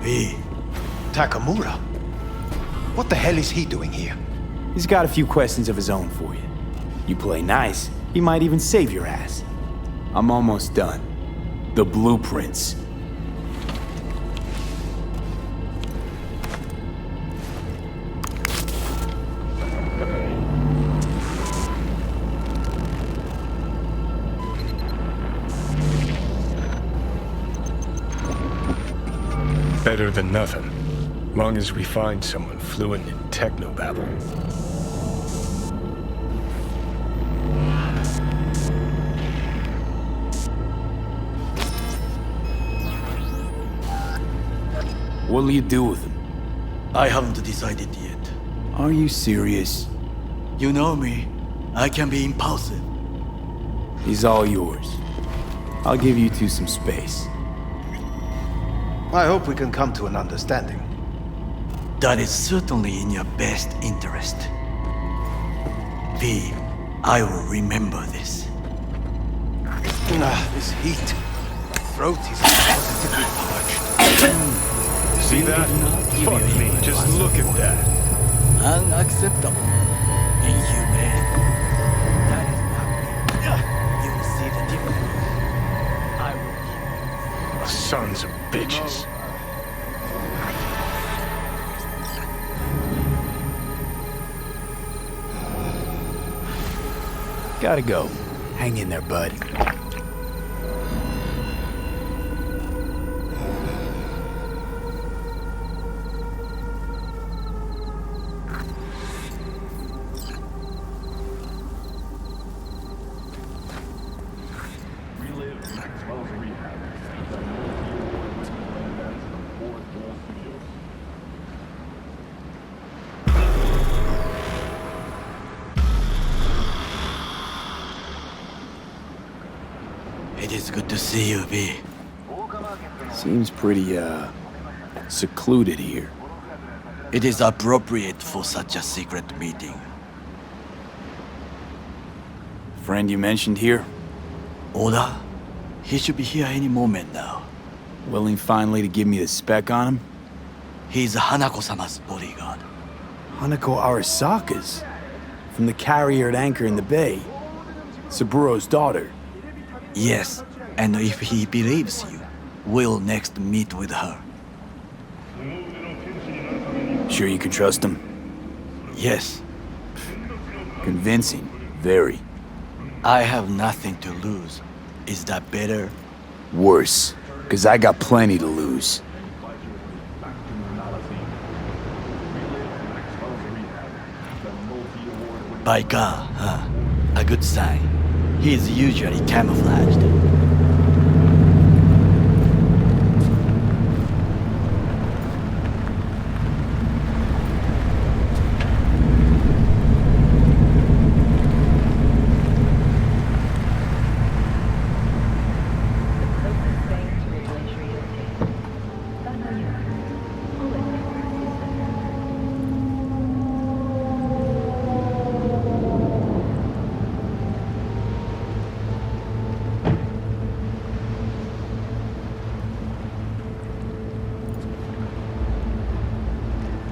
Hey, Takamura? What the hell is he doing here? He's got a few questions of his own for you. You play nice, he might even save your ass. I'm almost done. The blueprints. Better than nothing. Long as we find someone fluent in technobabble. What'll you do with him? I haven't decided yet. Are you serious? You know me. I can be impulsive. He's all yours. I'll give you two some space. I hope we can come to an understanding. That is certainly in your best interest. V, I will remember this. This heat. My throat is positively parched. See that? Fuck me, just look at that. Unacceptable. Inhumane. That is not me. You will see the difference. I will. Sons of bitches. Gotta go. Hang in there, bud. It is good to see you, V. Seems pretty, secluded here. It is appropriate for such a secret meeting. Friend you mentioned here? Oda? He should be here any moment now. Willing finally to give me the spec on him? He's Hanako-sama's bodyguard. Hanako Arasaka's? From the carrier at anchor in the bay. Saburo's daughter. Yes, and if he believes you, we'll next meet with her. Sure you can trust him? Yes. Convincing. Very. I have nothing to lose. Is that better? Worse. 'Cause I got plenty to lose. By God, huh? A good sign. He is usually camouflaged.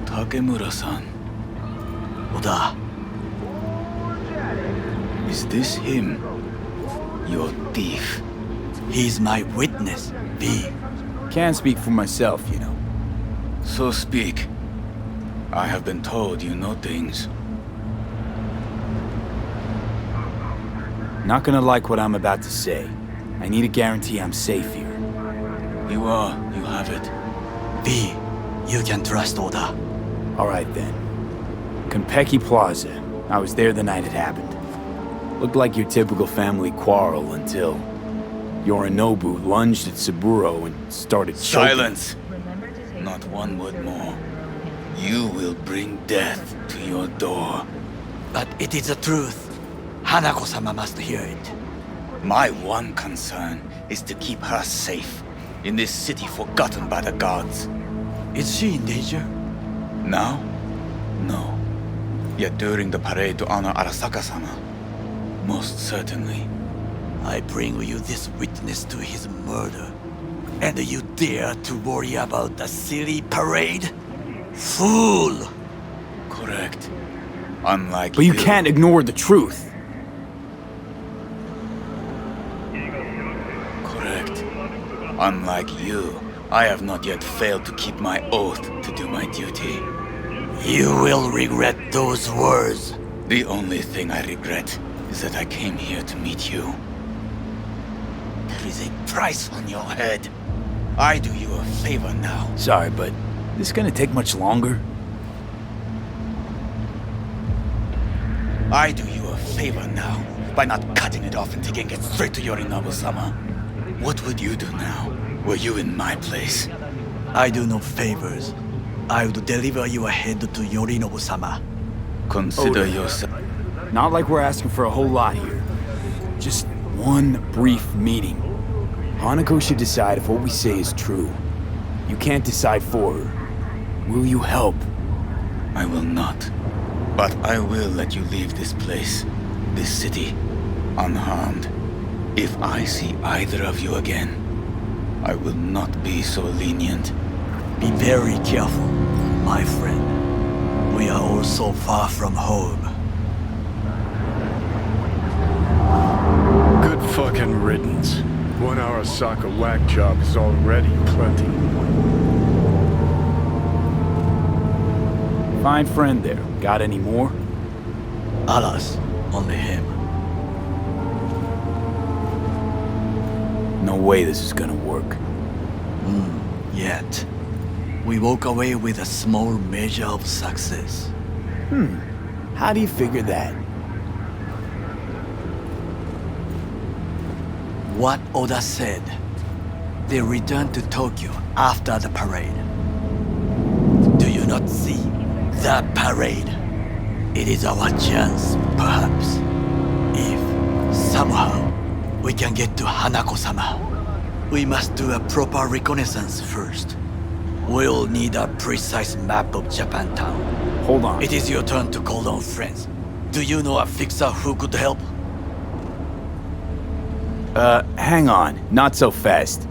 Takemura-san. Oda. Is this him? Your thief. He's my witness, V. Can't speak for myself, you know. So speak. I have been told you know things. Not gonna like what I'm about to say. I need a guarantee I'm safe here. You are. You have it. V, you can trust Oda. Alright then. Konpeki Plaza. I was there the night it happened. Looked like your typical family quarrel until Yorinobu lunged at Saburo and started choking. Silence! Not one word more. You will bring death to your door. But it is the truth. Hanako-sama must hear it. My one concern is to keep her safe in this city forgotten by the gods. Is she in danger? Now? No. Yet during the parade to honor Arasaka-sama, most certainly. I bring you this witness to his murder, and you dare to worry about the silly parade? Fool! Correct. Unlike But you can't ignore the truth. Correct. Unlike you, I have not yet failed to keep my oath to do my duty. You will regret those words. The only thing I regret is that I came here to meet you. There is a price on your head. I do you a favor now. Sorry, but this gonna take much longer? I do you a favor now by not cutting it off and taking it straight to Yorinobu-sama. What would you do now, were you in my place? I do no favors. I would deliver your head to Yorinobu-sama. Consider yourself... Not like we're asking for a whole lot here. Just one brief meeting. Hanako should decide if what we say is true. You can't decide for her. Will you help? I will not. But I will let you leave this place, this city, unharmed. If I see either of you again, I will not be so lenient. Be very careful, my friend. We are all so far from home. Good fucking riddance. 1 Arasaka whack job is already plenty. Fine friend there. Got any more? Alas, only him. No way this is gonna work. Yet. We walk away with a small measure of success. How do you figure that? What Oda said. They returned to Tokyo after the parade. Do you not see that parade? It is our chance, perhaps. If somehow we can get to Hanako-sama, we must do a proper reconnaissance first. We'll need a precise map of Japantown. Hold on. It is your turn to call on friends. Do you know a fixer who could help? Hang on. Not so fast.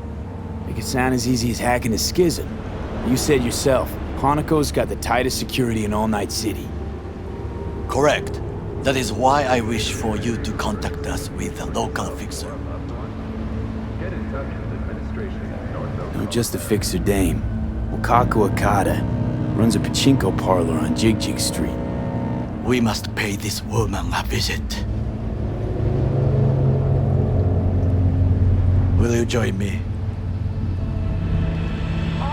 Make it sound as easy as hacking a schism. You said yourself, Hanako's got the tightest security in all Night City. Correct. That is why I wish for you to contact us with a local fixer. No, just a fixer dame. Wakako Akata runs a pachinko parlor on Jig Street. We must pay this woman a visit. Will you join me?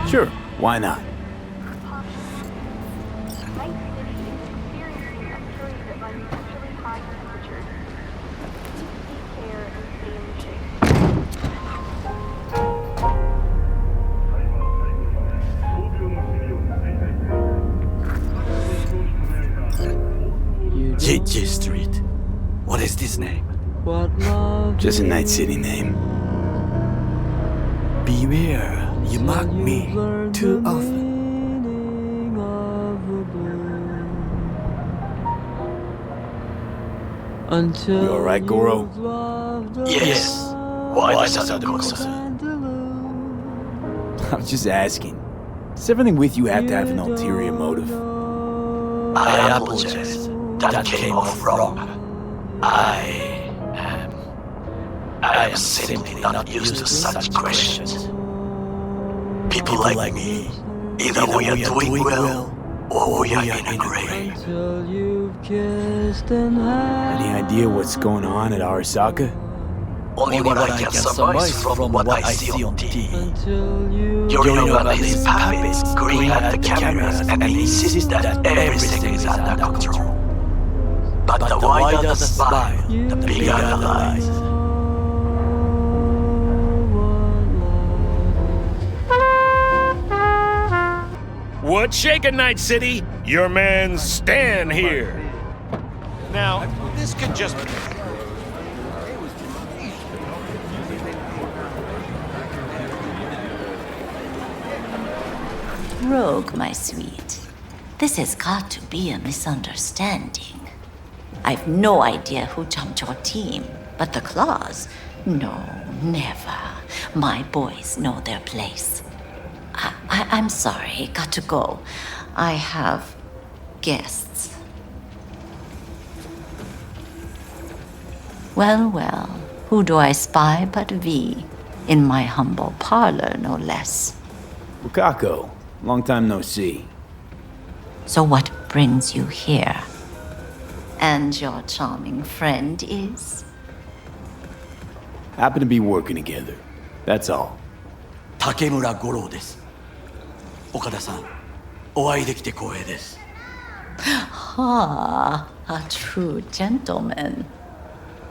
Sure, why not? Jig Street. What is this name? Just a Night City name. Beware, you mock me too often. You alright, Goro? Yes. Why does that go so? I was just asking. Does everything with you have to have an ulterior motive? I apologize. That came off wrong. I am simply not used to such questions. People like me, either we are doing well, or we are in a grave. Any idea what's going on at Arasaka? Only what I can surmise from what I see on TV. Yorinobu and his puppets grin at the cameras and insist that everything is under control. But the wider the smile, the bigger the lies. What's shaking, Night City? Your man Stan here. Now, this could just... Rogue, my sweet. This has got to be a misunderstanding. I've no idea who jumped your team, but the Claws? No, never. My boys know their place. I'm sorry, got to go. I have guests. Well, well, who do I spy but V? In my humble parlor, no less. Wakako, long time no see. So what brings you here? And your charming friend is? Happen to be working together. That's all. Takemura Goro です。岡田さん、お会いできて光栄です。Ah, a true gentleman.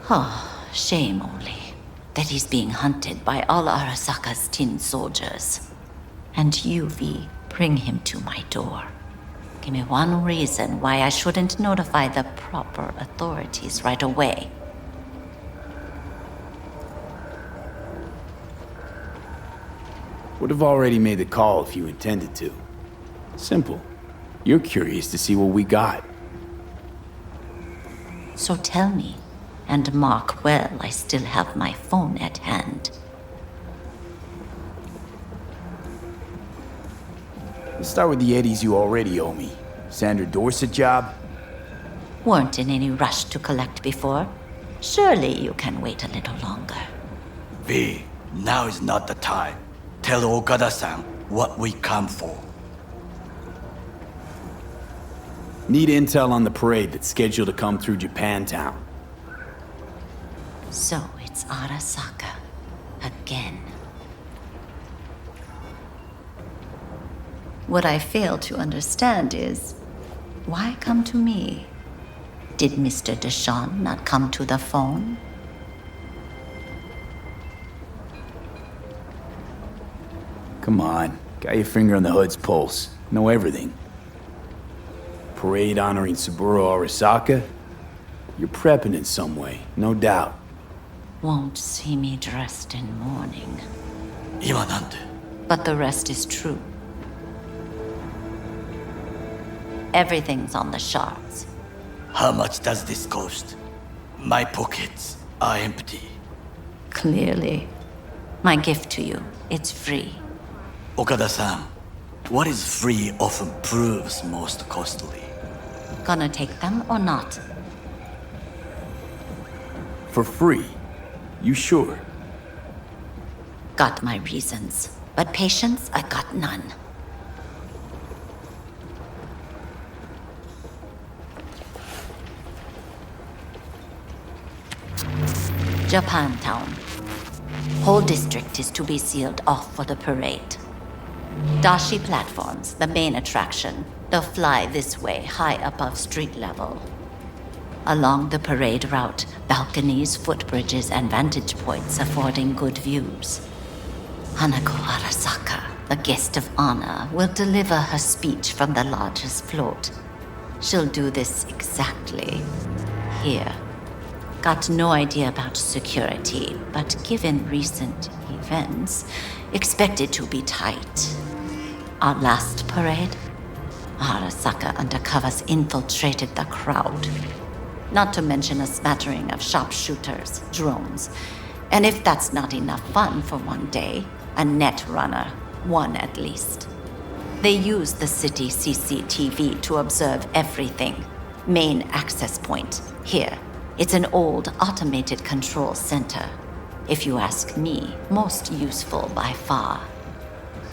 Ah, shame only that he's being hunted by all Arasaka's tin soldiers. And you, V, bring him to my door. Give me one reason why I shouldn't notify the proper authorities right away. Would have already made the call if you intended to. Simple. You're curious to see what we got. So tell me, and mark well I still have my phone at hand. Let's start with the eddies you already owe me. Sandra Dorset job? Weren't in any rush to collect before. Surely you can wait a little longer. V, now is not the time. Tell Okada-san what we come for. Need intel on the parade that's scheduled to come through Japantown. So it's Arasaka. Again. What I fail to understand is, why come to me? Did Mr. Deshawn not come to the phone? Come on, got your finger on the hood's pulse. Know everything. Parade honoring Saburo Arasaka? You're prepping in some way, no doubt. Won't see me dressed in mourning. 今なんて But the rest is true. Everything's on the shards. How much does this cost? My pockets are empty. Clearly. My gift to you, it's free. Okada-san, what is free often proves most costly. Gonna take them or not? For free? You sure? Got my reasons, but patience, I got none. Japantown. Whole district is to be sealed off for the parade. Dashi platforms, the main attraction. They'll fly this way, high above street level. Along the parade route, balconies, footbridges, and vantage points affording good views. Hanako Arasaka, the guest of honor, will deliver her speech from the largest float. She'll do this exactly here. Got no idea about security, but given recent events, expect it to be tight. Our last parade, Arasaka undercovers infiltrated the crowd. Not to mention a smattering of sharpshooters, drones. And if that's not enough fun for one day, a net runner, one at least. They use the city CCTV to observe everything. Main access point, here. It's an old automated control center. If you ask me, most useful by far.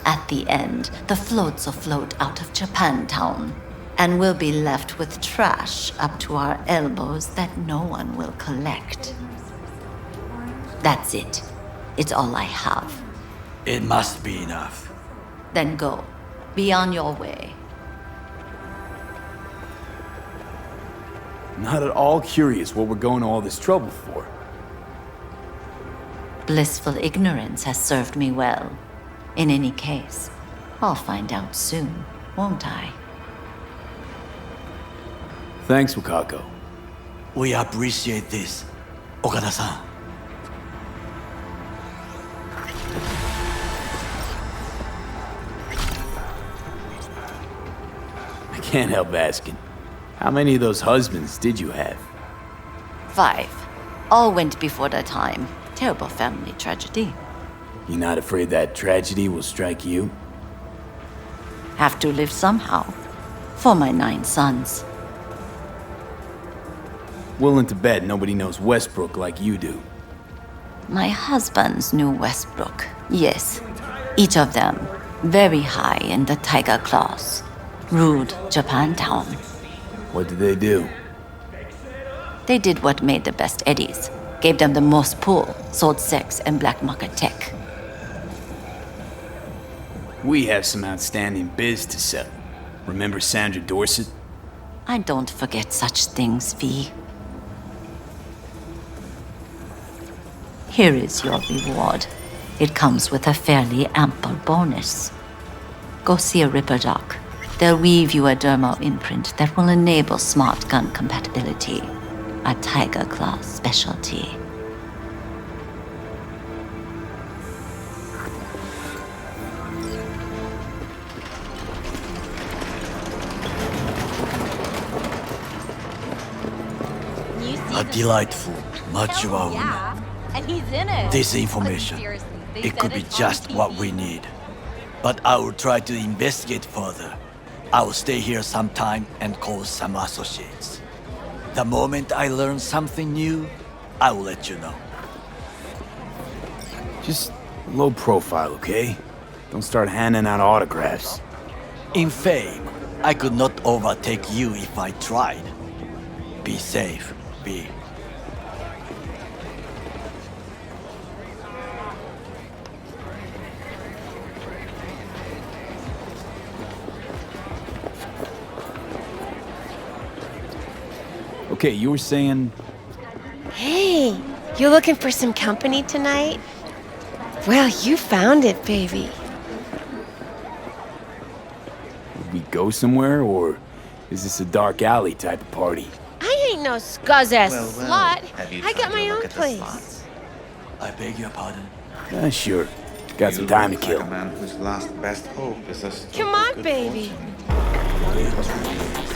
At the end, the floats will float out of Japantown, and we'll be left with trash up to our elbows that no one will collect. That's it. It's all I have. It must be enough. Then go. Be on your way. Not at all curious what we're going to all this trouble for. Blissful ignorance has served me well. In any case, I'll find out soon, won't I? Thanks, Wakako. We appreciate this, Okada-san. I can't help asking. How many of those husbands did you have? 5. All went before their time. Terrible family tragedy. You're not afraid that tragedy will strike you? Have to live somehow. For my 9 sons. Willing to bet nobody knows Westbrook like you do. My husbands knew Westbrook, yes. Each of them very high in the Tiger Claws. Ruled Japantown. What did they do? They did what made the best eddies. Gave them the most pull, sold sex and black market tech. We have some outstanding biz to sell. Remember Sandra Dorset? I don't forget such things, V. Here is your reward. It comes with a fairly ample bonus. Go see a Ripper doc. They'll weave you a dermal imprint that will enable smart gun compatibility. A Tiger Claw specialty. A delightful, mature woman. Yeah, and he's in it. This information, Seriously, they it said could be it's on just what we need. But I will try to investigate further. I will stay here some time and call some associates. The moment I learn something new, I will let you know. Just low profile, okay? Don't start handing out autographs. In fame, I could not overtake you if I tried. Be safe, B. Okay, you were saying... Hey, you looking for some company tonight? Well, you found it, baby. Would we go somewhere, or is this a dark alley type of party? I ain't no scuzz-ass slut. Have you I got tried to my look own at the place. slots? I beg your pardon. Sure. Got some You time to look kill. like a man whose last best hope is a stroke Come of on, good baby. fortune.